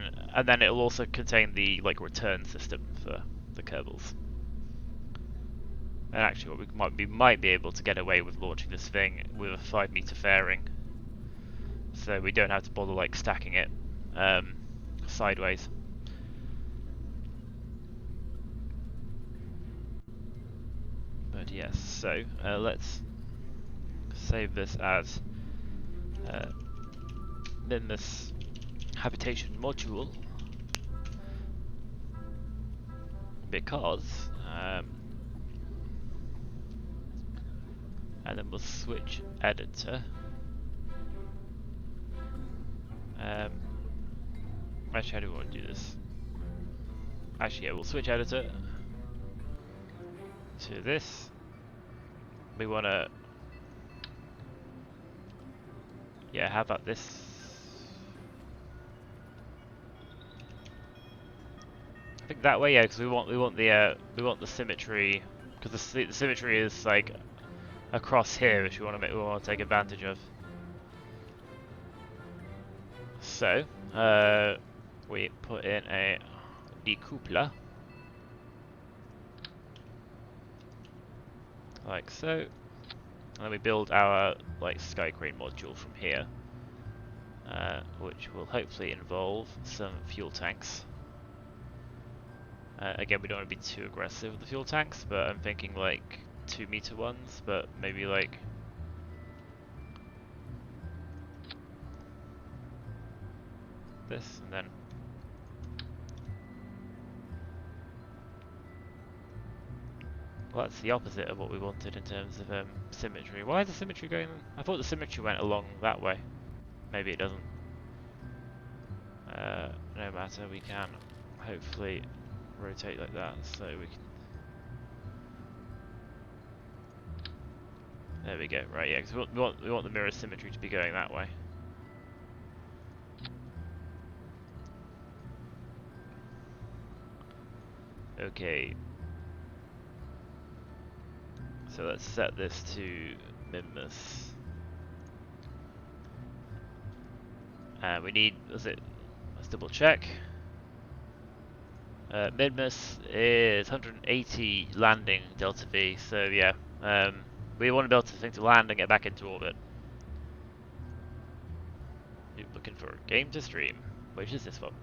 it will also contain the return system for the Kerbals. And actually, what we might be able to get away with launching this thing with a 5-meter fairing, so we don't have to bother like stacking it sideways. But yes, so let's save this as Minmus Habitation Module, because and then we'll switch editor. Actually, how do we want to do this? Actually, yeah, we'll switch editor to this. We want to, yeah, how about this? I think that way, yeah, because we want the symmetry, because the symmetry is like across here, which we want to take advantage of. So, we put in a decoupler, like so, and then we build our like sky crane module from here, which will hopefully involve some fuel tanks. Again, we don't want to be too aggressive with the fuel tanks, but I'm thinking like 2-meter ones, but maybe like this, and then well, that's the opposite of what we wanted in terms of symmetry. Why is the symmetry going? I thought the symmetry went along that way. Maybe it doesn't. No matter, we can hopefully rotate like that, so we can. There we go. Right, yeah, because we want the mirror symmetry to be going that way. Okay. So let's set this to Minmus. And we need, let's double check. Minmus is 180 landing delta V, so yeah, we want to be able to land and get back into orbit. You're looking for a game to stream. Which is this one?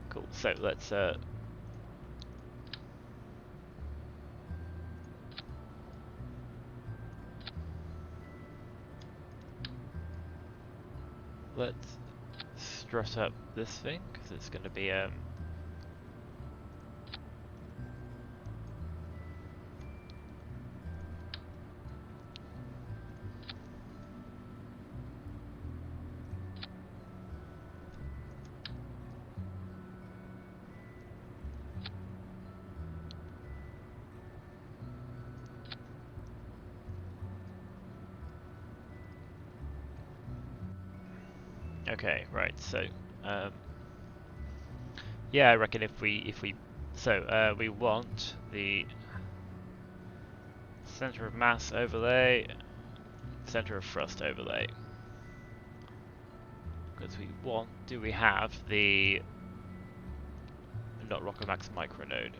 Cool, so let's strut up this thing, because it's going to be okay, right, so yeah, I reckon if we we want the center of mass overlay, center of thrust overlay, because we have the not Rockomax micronode,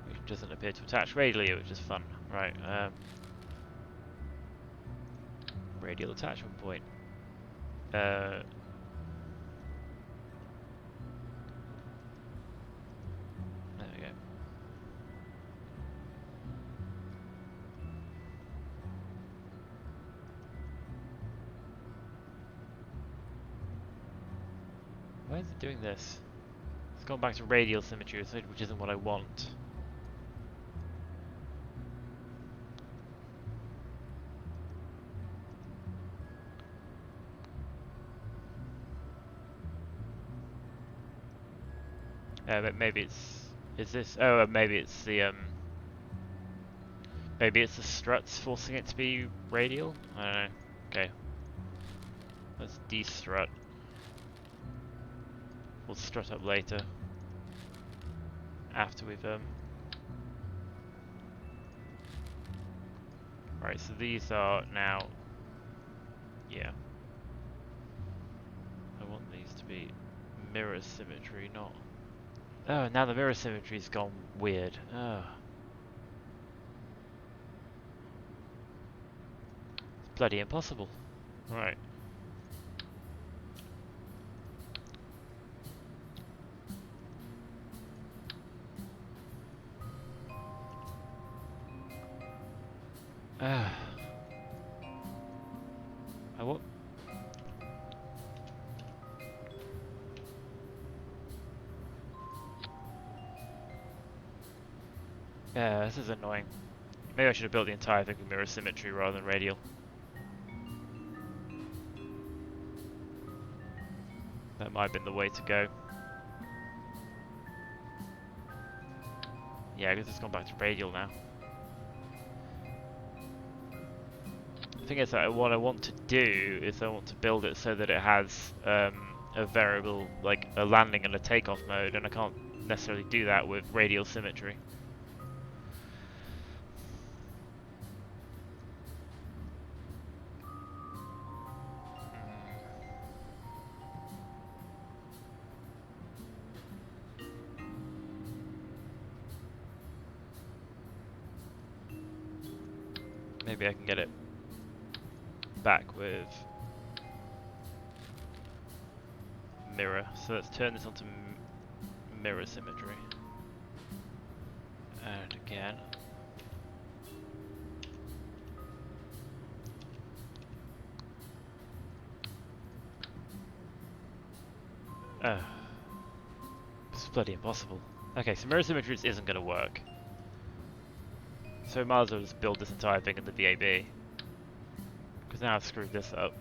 which doesn't appear to attach radially, which is fun, right? Radial attachment point. There we go. Why is it doing this? It's gone back to radial symmetry, which isn't what I want. But maybe is this? Oh, maybe it's the maybe it's the struts forcing it to be radial. I don't know. Okay, let's destrut. We'll strut up later after we've Right, so these are now. Yeah. I want these to be mirror symmetry, not. Oh, now the mirror symmetry's gone weird. Oh. Bloody impossible. Right. What? Yeah, this is annoying. Maybe I should have built the entire thing with mirror symmetry rather than radial. That might have been the way to go. Yeah, I guess it's gone back to radial now. The thing is that what I want to do is I want to build it so that it has a variable, like a landing and a takeoff mode, and I can't necessarily do that with radial symmetry. Maybe I can get it back with mirror. So let's turn this onto mirror symmetry. And again. This is bloody impossible. Okay, so mirror symmetry isn't going to work. So I might as well just build this entire thing in the VAB. Because now I've screwed this up.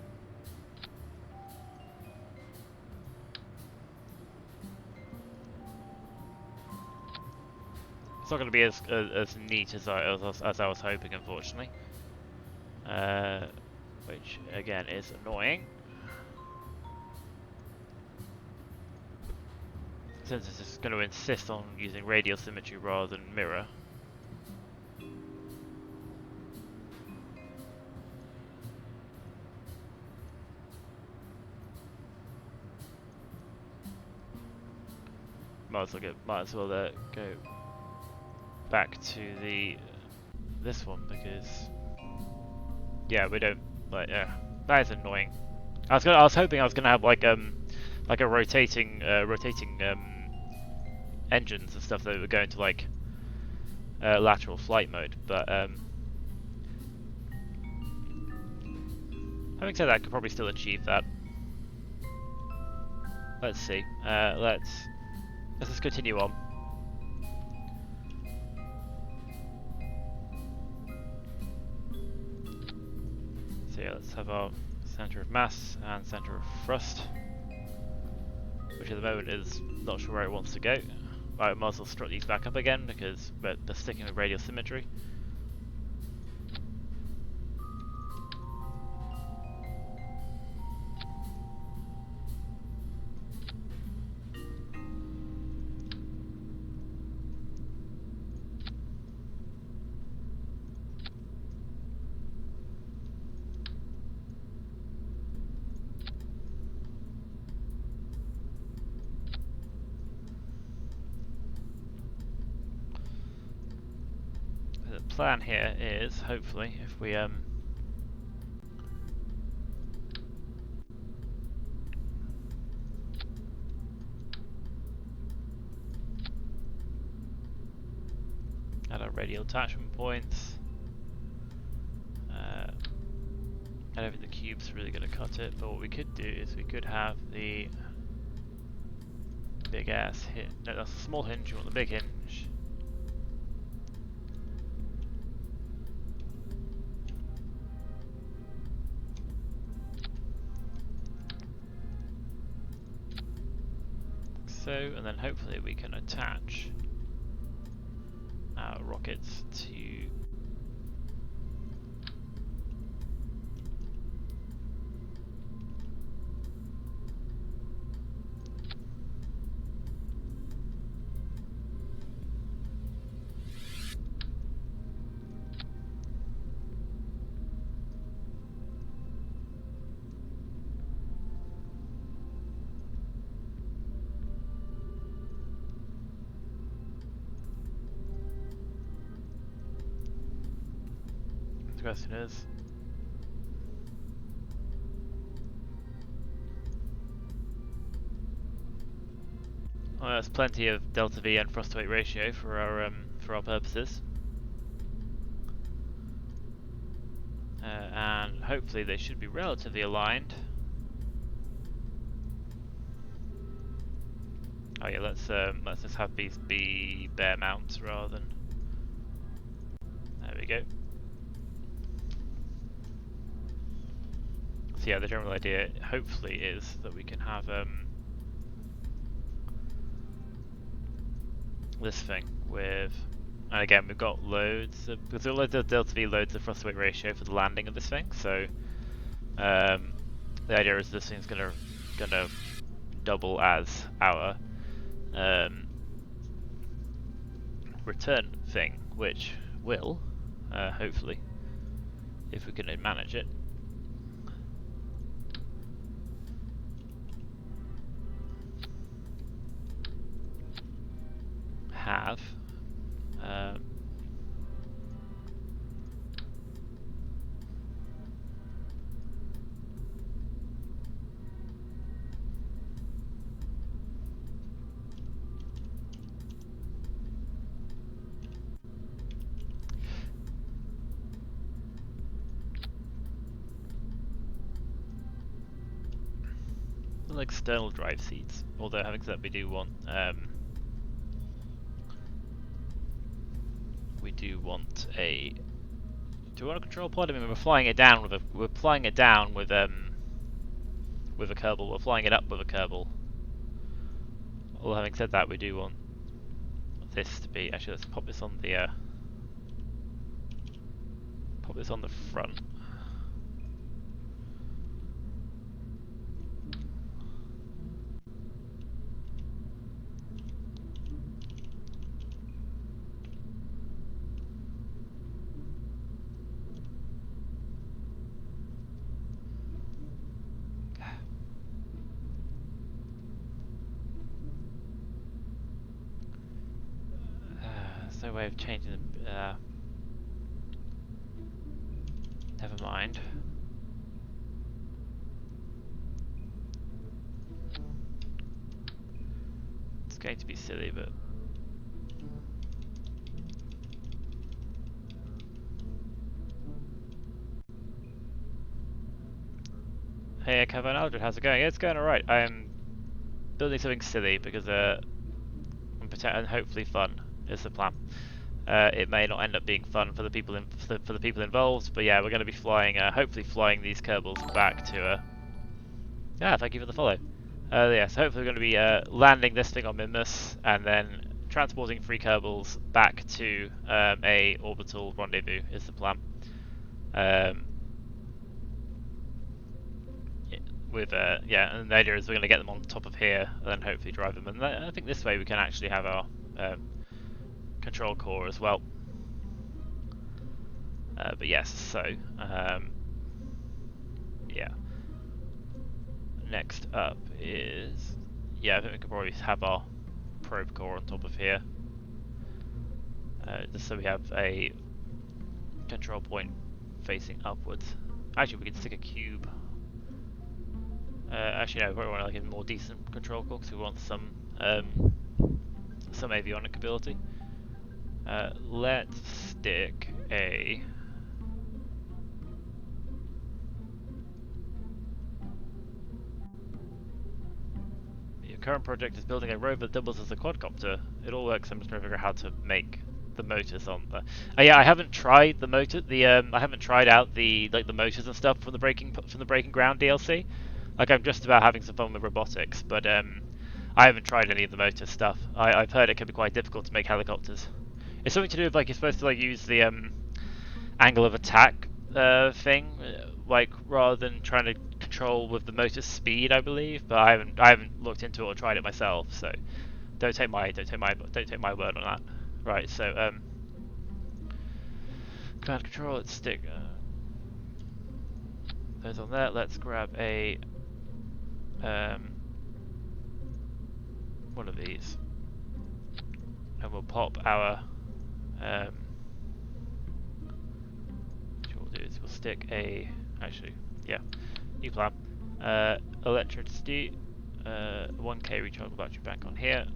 It's not going to be as neat as I was hoping, unfortunately. Which again is annoying. Since this is going to insist on using radial symmetry rather than mirror. Might as well go back to this one because we don't that is annoying. I was hoping I was gonna have like a rotating engines and stuff that would go into like lateral flight mode, but having said that, I could probably still achieve that. Let's see. Let's just continue on. So yeah, let's have our center of mass and center of thrust, which at the moment is not sure where it wants to go. I might as well strut these back up again because they're sticking with radial symmetry. The plan here is, hopefully, if we add our radial attachment points. I don't think the cube's really going to cut it, but what we could do is we could have the big ass hinge. No, that's a small hinge. You want the big hinge. So, and then hopefully we can attach our rockets to the question is, Well, there's plenty of delta V and thrust to weight ratio for our purposes. And hopefully they should be relatively aligned. Oh yeah, let's just have these be bare mounts rather than. There we go. So yeah, the general idea hopefully is that we can have this thing with, and again we've got loads of, because we'll load the delta V loads of thrust to weight ratio for the landing of this thing. So the idea is this thing's gonna double as our return thing, which will hopefully, if we can manage it, have external drive seats. Although having said that, we do want a. Do we want a control pod? I mean, we're flying it down with a Kerbal. We're flying it up with a Kerbal. Although having said that, we do want this to be. Actually, let's pop this on the front. There's no way of changing them. Never mind. It's going to be silly, but hey, Kevin Aldred, how's it going? It's going alright. I'm building something silly because and hopefully fun is the plan. It may not end up being fun for the people for the people involved, but yeah, we're going to be flying, hopefully flying these Kerbals back to. Yeah, thank you for the follow. Yeah, so hopefully we're going to be landing this thing on Minmus and then transporting 3 Kerbals back to a orbital rendezvous is the plan. Yeah, and the idea is we're going to get them on top of here and then hopefully drive them. And I think this way we can actually have our control core as well. But yes, so yeah. Next up is, yeah, I think we could probably have our probe core on top of here, just so we have a control point facing upwards. Actually, we could stick a cube. Actually, no, we probably want like a more decent control core because we want some avionic ability. Let's stick a. Your current project is building a rover that doubles as a quadcopter. It all works. I'm just trying to figure out how to make the motors on the. Yeah, I haven't tried the motor. I haven't tried out the motors and stuff from the Breaking Ground DLC. Like, I'm just about having some fun with robotics, but I haven't tried any of the motor stuff. I've heard it can be quite difficult to make helicopters. It's something to do with like you're supposed to like use the angle of attack thing, like rather than trying to control with the motor speed, I believe. But I haven't looked into it or tried it myself, so don't take my word on that. Right, so command control. Let's stick those on there. Let's grab a one of these, and we'll pop our. What we'll do is we'll stick a. Actually, yeah, new plan. Electricity, 1K rechargeable battery bank on here.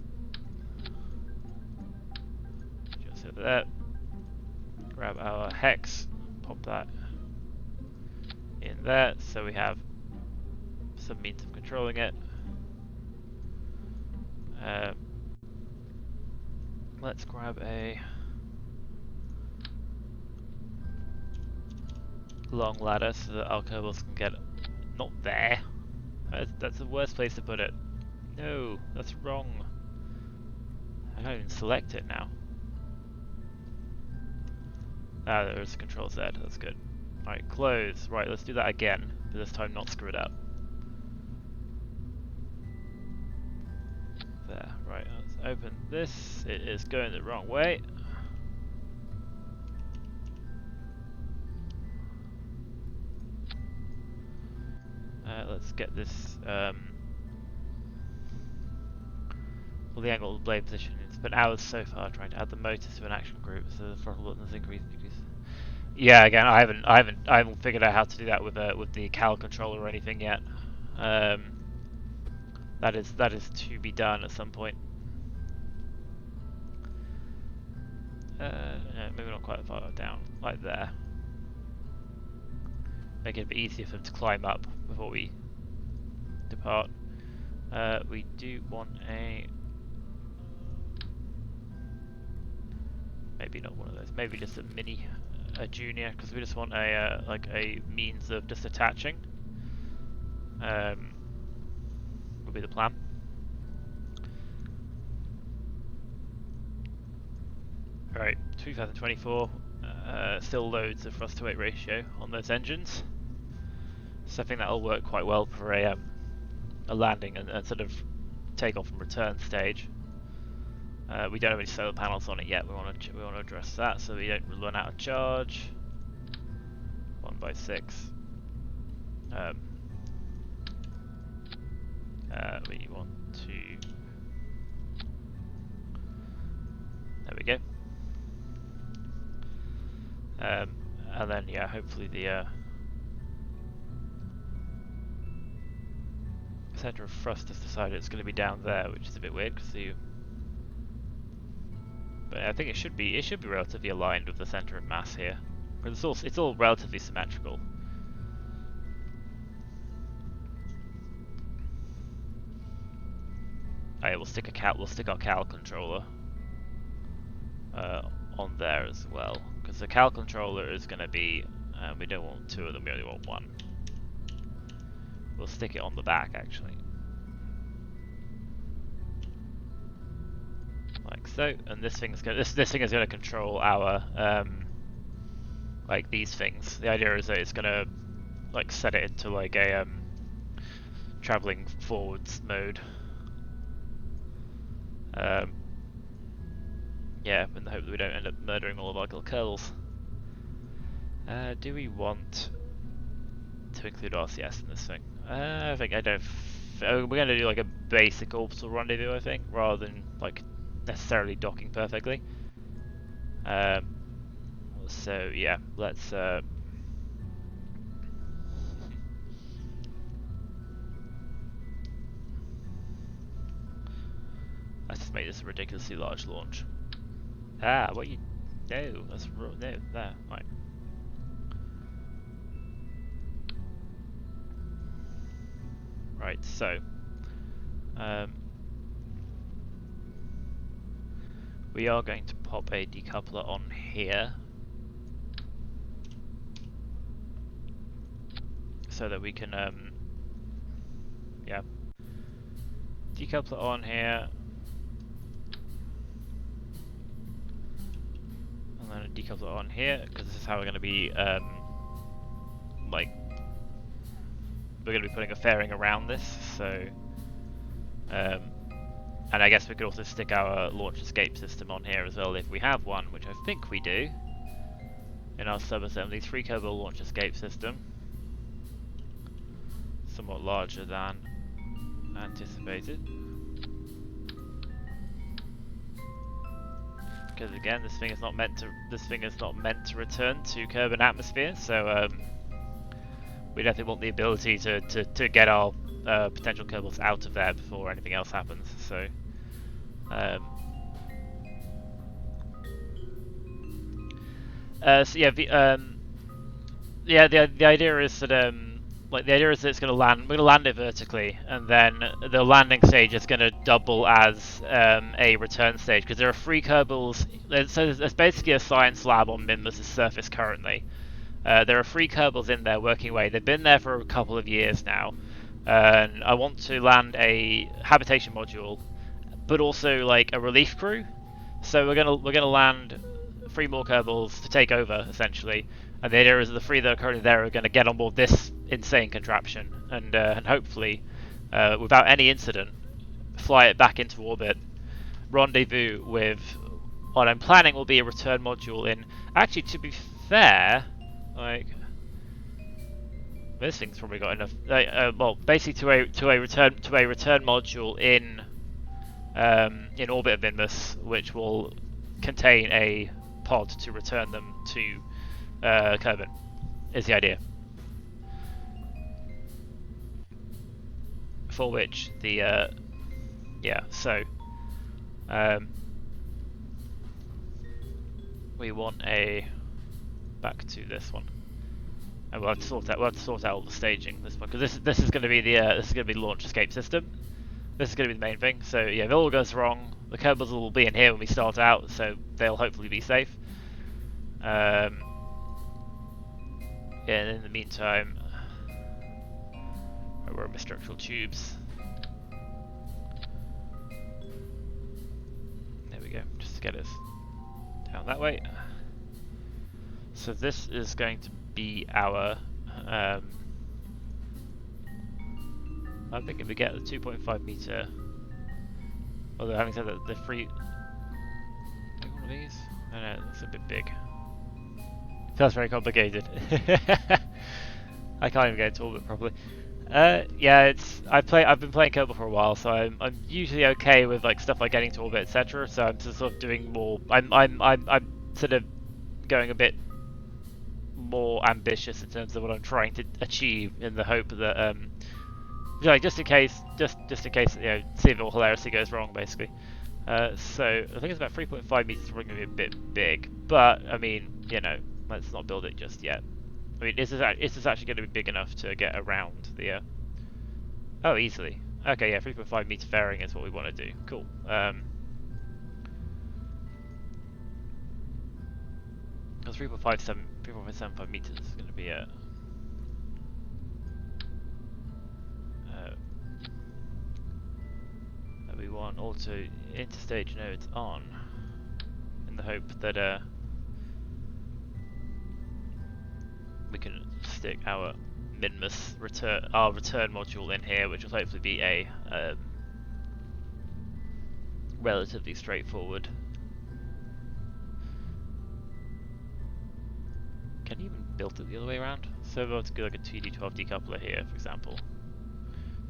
So that, grab our hex, pop that in there, so we have some means of controlling it. Let's grab a long ladder so that our Kerbals can get not there. That's the worst place to put it. No, that's wrong. I can't even select it now. Ah, there's control Z, that's good. Alright, close. Right, let's do that again, but this time not screw it up. There, right, let's open this. It is going the wrong way. Let's get this, well, the angle of the blade position. It's been hours so far trying to add the motors to an action group, so the throttle button has increased. Yeah, again, I haven't figured out how to do that with the Cal controller or anything yet. That is to be done at some point. No, maybe not quite far down, like there. Make it a bit easier for them to climb up before we depart. We do want a... maybe not one of those, maybe just a junior, because we just want a like a means of just attaching. Would be the plan. Right, 2024, still loads of thrust to weight ratio on those engines. So I think that'll work quite well for a landing and sort of takeoff and return stage. We don't have any solar panels on it yet. We want to address that so we don't run out of charge. 1/6. We want to. There we go. And then yeah, hopefully the center of thrust has decided it's going to be down there, which is a bit weird because but I think it should be relatively aligned with the center of mass here, because it's all relatively symmetrical. Oh, yeah, we'll stick our Cal controller on there as well, because the Cal controller is going to be. We don't want two of them; we only want one. We'll stick it on the back actually. Like so, and this thing is going to control our like these things. The idea is that it's going to like set it into like a traveling forwards mode. Yeah, in the hope that we don't end up murdering all of our little curls. Do we want to include RCS in this thing? I think I don't. We're going to do like a basic orbital rendezvous, I think, rather than like necessarily docking perfectly. So yeah, let's just make this a ridiculously large launch. Ah, what you? No, that's no there. Right. Right. So, we are going to pop a decoupler on here, so that we can yeah, decoupler on here. And then a decoupler on here, because this is how we're going to be, like, we're going to be putting a fairing around this, so, and I guess we could also stick our launch escape system on here as well if we have one, which I think we do, in our subassembly. 3 Kerbal launch escape system, somewhat larger than anticipated. Because again, this thing is not meant to return to Kerbal atmosphere, so we definitely want the ability to get our potential Kerbals out of there before anything else happens. So So yeah, the idea is that like the idea is that it's going to land. We're going to land it vertically, and then the landing stage is going to double as a return stage because there are 3 Kerbals. So there's basically a science lab on Minmus's surface currently. There are 3 Kerbals in there working away. They've been there for a couple of years now, and I want to land a habitation module, but also like a relief crew. So we're gonna land 3 more Kerbals to take over essentially, and the idea is that the 3 that are currently there are going to get on board this insane contraption and hopefully, without any incident, fly it back into orbit, rendezvous with what I'm planning will be a return module in. Actually, to be fair, like this thing's probably got enough. Well, basically to a return module in orbit of Minmus, which will contain a pod to return them to Kerbal, is the idea. For which the we want a back to this one, and we'll have to sort out all the staging this one because this is going to be the launch escape system. This is going to be the main thing. So yeah, if it all goes wrong, the Kerbals will be in here when we start out, so they'll hopefully be safe. Yeah, and in the meantime, where are my structural tubes? There we go, just to get us down that way. So this is going to be our I think if we get the 2.5 meter, although having said that, the free, one of these, I know it's a bit big. Feels very complicated. I can't even get into orbit properly. Yeah, I've been playing Kerbal for a while, so I'm usually okay with like stuff like getting to orbit, etc. So I'm just sort of doing more. I'm sort of going a bit more ambitious in terms of what I'm trying to achieve, in the hope that like just in case, you know, see if all hilarity goes wrong, basically. So I think it's about 3.5 meters. We're going to be a bit big, but I mean, you know, let's not build it just yet. I mean, is this actually going to be big enough to get around the? Oh, easily. Okay, yeah, 3.5 meter fairing is what we want to do. Cool. 3.75 meters is going to be a. We want also interstage nodes on, in the hope that we can stick our Minmus return module in here, which will hopefully be a relatively straightforward. Can you even build it the other way around? So we'll have to do like a 2D12 decoupler here, for example,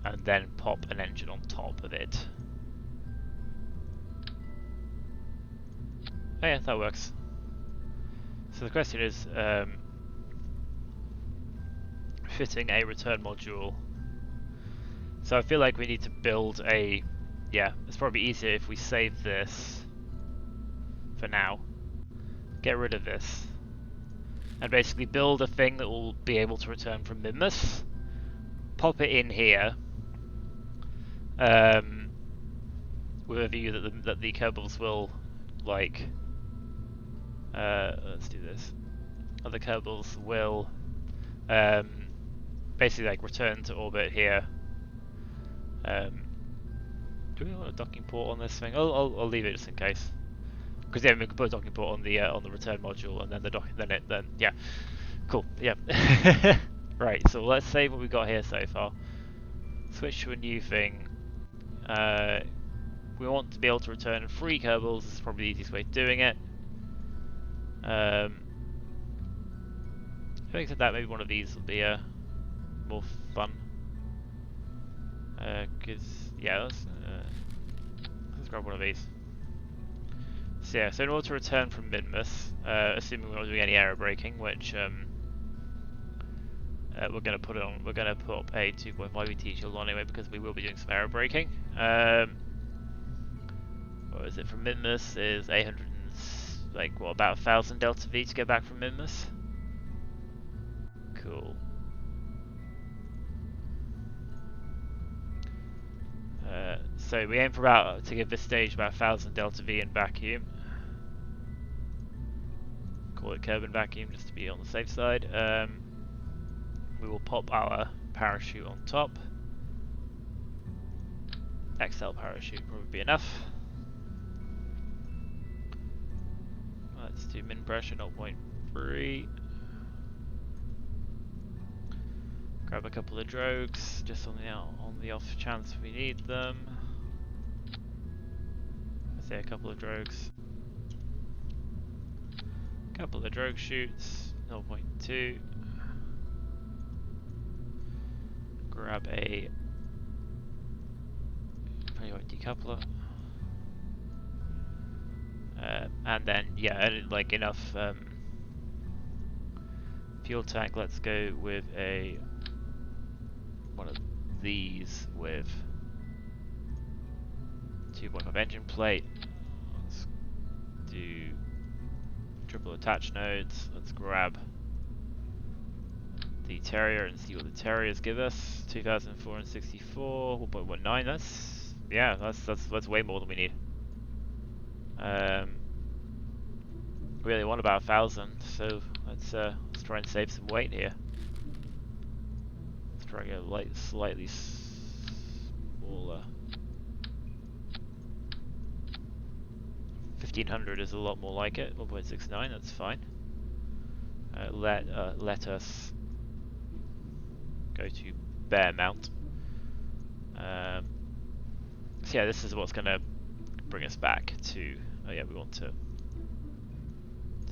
and then pop an engine on top of it. Oh yeah, that works. So the question is fitting a return module. So I feel like we need to build a, yeah, it's probably easier if we save this for now, get rid of this, and basically build a thing that will be able to return from Minmus, pop it in here, with a view that the Kerbals will, like, let's do this. Other Kerbals will basically like return to orbit here. Do we want a docking port on this thing? I'll leave it just in case. Because yeah, we can put a docking port on the return module, and then then yeah, cool, yeah. Right, so let's save what we got here so far. Switch to a new thing. We want to be able to return 3 Kerbals. This is probably the easiest way of doing it. Having said that, maybe one of these will be more fun. Cause yeah, let's grab one of these. So yeah, so in order to return from Minmus, assuming we're not doing any error braking, which we're gonna put up a 2.5 VT shield on anyway, because we will be doing some error braking. What is it from Minmus? Is 800. like, what, about 1,000 Delta V to get back from Minmus? Cool. So we aim for about, to give this stage about 1,000 Delta V in vacuum. Call it Kerbal vacuum just to be on the safe side. We will pop our parachute on top. XL parachute probably be enough. Let's do min pressure 0.3. Grab a couple of drogues just on the off chance we need them. I say a couple of drogues. Couple of drogue shoots 0.2. Grab a decoupler. And then, yeah, like enough fuel tank. Let's go with one of these with 2.5 engine plate. Let's do triple attach nodes. Let's grab the Terrier and see what the Terriers give us. 2,464, 1.19. That's way more than we need. Really want about 1,000, so let's try and save some weight here. Let's try and get slightly smaller. 1,500 is a lot more like it. 1.69, that's fine. Let us go to bare mount. So yeah, this is what's going to bring us back to. Oh yeah, we want to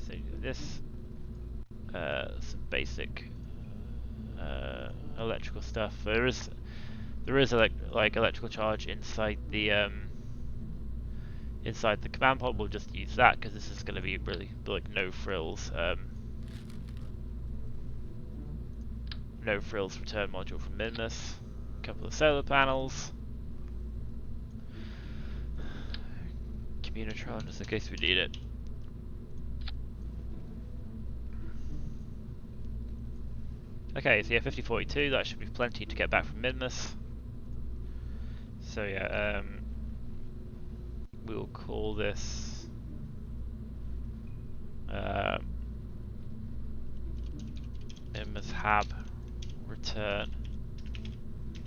do this. Some basic electrical stuff. There is like electrical charge inside the command pod. We'll just use that because this is going to be really like no frills return module from Minmus. A couple of solar panels. Communitron just in case we need it. Okay, so yeah, 5042, that should be plenty to get back from Minmus. So yeah, we'll call this Minmus Hab Return.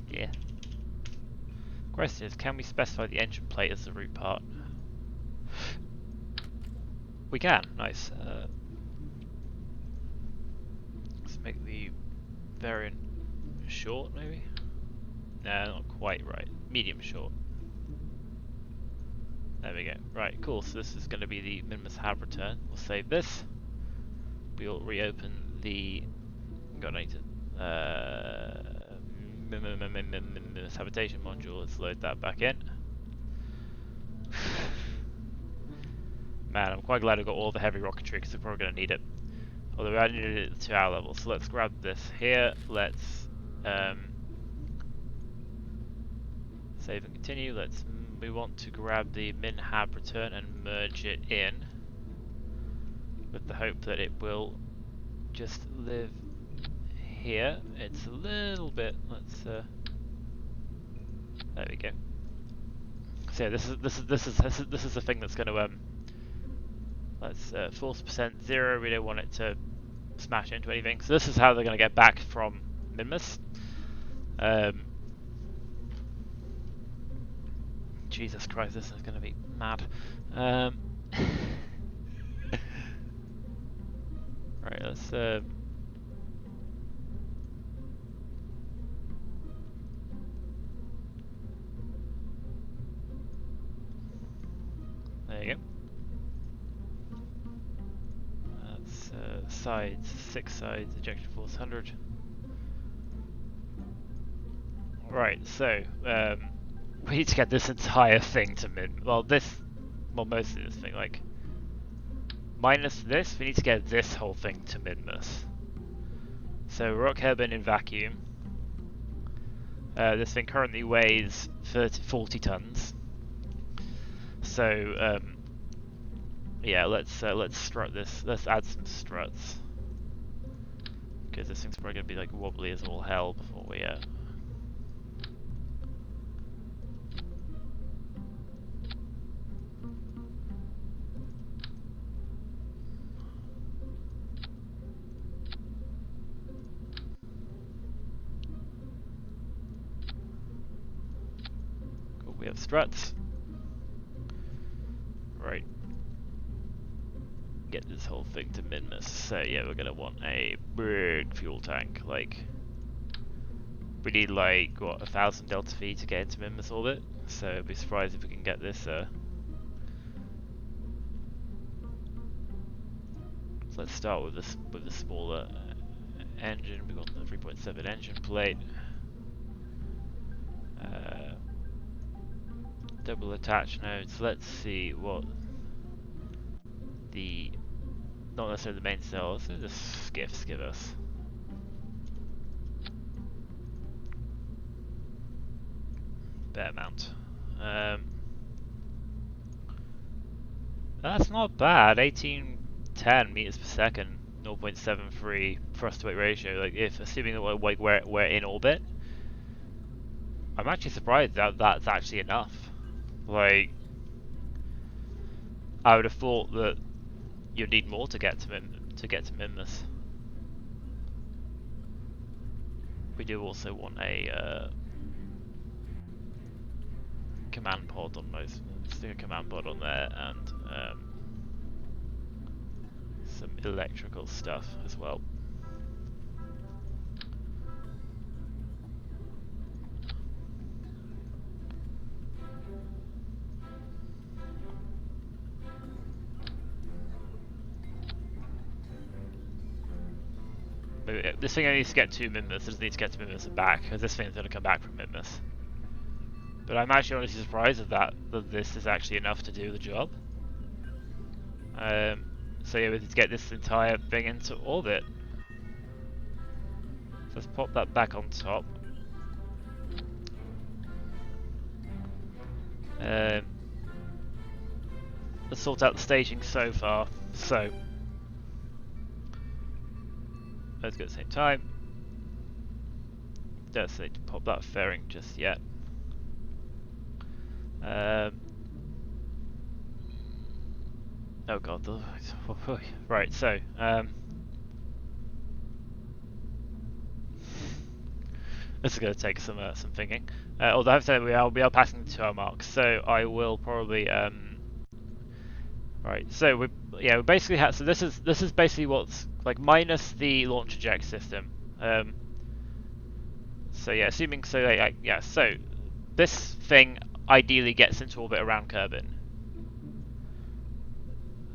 Yeah. Question is, can we specify the engine plate as the root part? We can, nice. Let's make the variant short, maybe? No, not quite right. Medium short. There we go. Right, cool. So this is going to be the Minmus Hab Return. We'll save this. We'll reopen the. God, I need to. Minmus Habitation Module. Let's load that back in. Man, I'm quite glad I got all the heavy rocketry because we're probably going to need it. Although I needed it to our level. So let's grab this here. Let's save and continue. We want to grab the Min Hab Return and merge it in with the hope that it will just live here. It's a little bit. Let's. There we go. So yeah, this is the thing that's going to let's force percent 0. We don't want it to smash into anything. So this is how they're going to get back from Minmus. Jesus Christ, this is going to be mad. Right, let's. There you go. That's sides, 6 sides, ejection force 100. Right, so we need to get this entire thing to most of this thing, like minus this, we need to get this whole thing to Minmus. So rock Kerbal in vacuum. This thing currently weighs 40 tons. So yeah, let's strut this. Let's add some struts, because this thing's probably gonna be like wobbly as all hell before we cool, we have struts. Right. Get this whole thing to Minmus. So yeah, we're gonna want a big fuel tank. Like, we need like what, 1,000 delta V to get into Minmus orbit. So I'd be surprised if we can get this. So let's start with this the smaller engine. We got the 3.7 engine plate. Double attach nodes. Let's see what the, not necessarily the main cells, the skiffs give us. Bear mount. That's not bad. 1810 meters per second, 0.73 thrust to weight ratio. Like, if assuming that we're in orbit, I'm actually surprised that that's actually enough. Like, I would have thought that you'd need more to get to Minmus. We do also want a command pod on most. Let's stick a command pod on there, and some electrical stuff as well. This thing only needs to get to Minmus, it doesn't need to get to Minmus and back, because this thing's going to come back from Minmus. But I'm actually honestly surprised that this is actually enough to do the job. So yeah, we need to get this entire thing into orbit. So let's pop that back on top. Let's sort out the staging so far. So let's go at the same time. Don't need to pop that fairing just yet. Oh god, right, so this is going to take some thinking. Although I have to say we are passing the 2 hour mark, so I will probably right. So we basically have, so this is basically what's like minus the launch eject system. So yeah, assuming so yeah, so this thing ideally gets into orbit around Kerbal.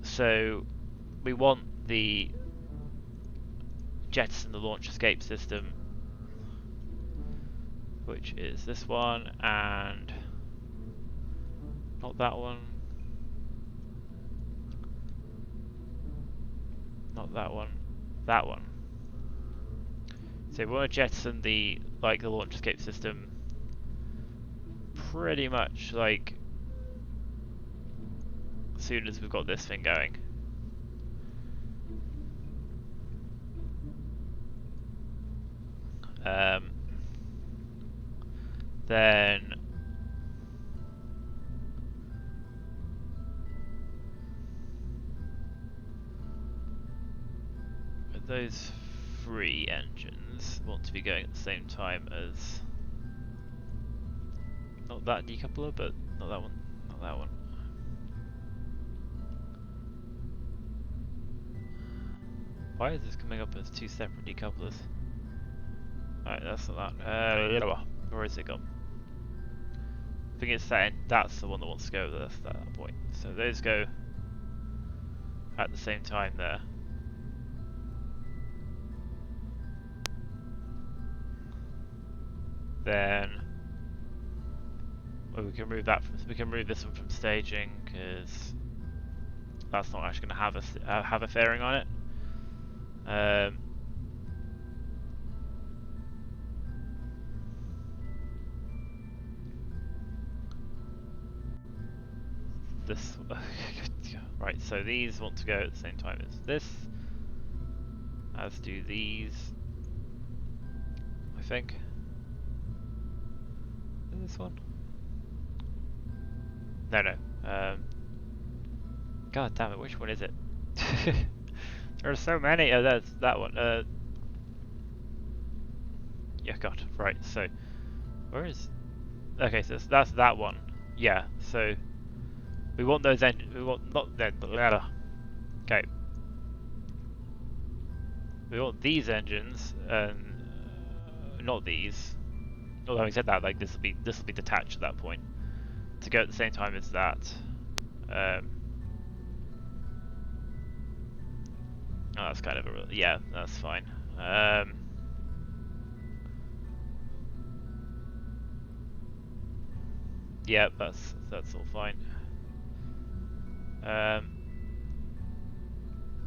So we want the jettison the launch escape system, which is this one, and not that one, not that one, that one. So we want to jettison the launch escape system pretty much like as soon as we've got this thing going. Then those 3 engines want to be going at the same time as, not that decoupler, but not that one, not that one. Why is this coming up as 2 separate decouplers? Alright, that's not that. Where is it gone? I think it's that. That's the one that wants to go at that point. So those go at the same time there. Then well, we can remove this one from staging because that's not actually going to have a fairing on it. this. Right, so these want to go at the same time as this. As do these. I think. This one? No, no. God damn it, which one is it? There are so many. Oh, that's that one. Yeah, God. Right, so. Where is. Okay, so that's that one. Yeah, so. We want those engines. We want. Not then. Okay. We want these engines, and. Not these. Although having said that, like this will be detached at that point. To go at the same time as that. Oh, that's kind of a yeah, that's fine. Yeah, that's all fine.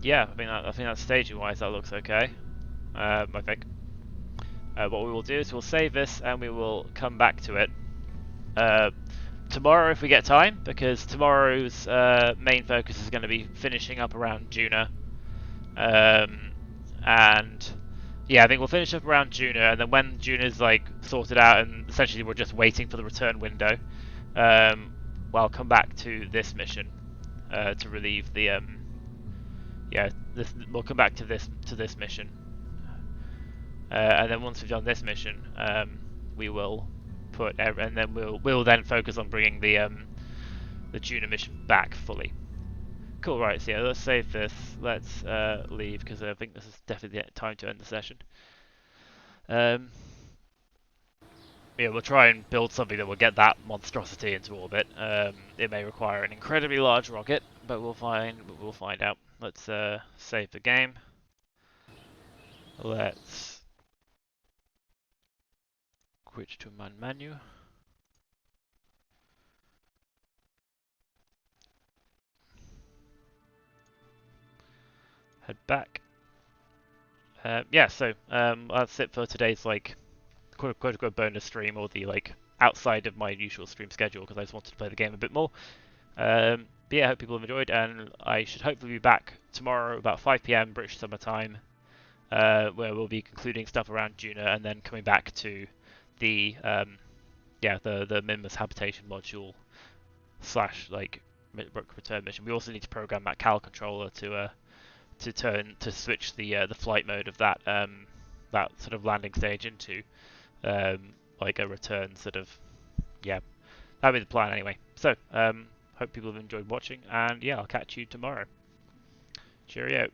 Yeah, I think that staging wise that looks okay. I think. What we will do is we'll save this and we will come back to it tomorrow if we get time, because tomorrow's main focus is going to be finishing up around Duna. And yeah, I think we'll finish up around Duna, and then when Duna's like sorted out, and essentially we're just waiting for the return window, we'll come back to this mission to relieve the yeah. We'll come back to this mission, and then once we've done this mission, we will and then we'll then focus on bringing the Duna mission back fully. Cool, right, so yeah, let's save this. Let's leave, because I think this is definitely the time to end the session. Yeah, we'll try and build something that will get that monstrosity into orbit. It may require an incredibly large rocket, but we'll find out. Let's save the game. Let's quit to man menu. Head back. Yeah, so that's it for today's like quote unquote bonus stream, or the like outside of my usual stream schedule, because I just wanted to play the game a bit more. But yeah, I hope people have enjoyed, and I should hopefully be back tomorrow about 5 PM British Summer Time, where we'll be concluding stuff around Duna and then coming back to the the Minmus Habitation Module / like return mission. We also need to program that CAL controller to switch the flight mode of that that sort of landing stage into like a return sort of, yeah, that'll be the plan anyway. So hope people have enjoyed watching, and yeah, I'll catch you tomorrow. Cheerio.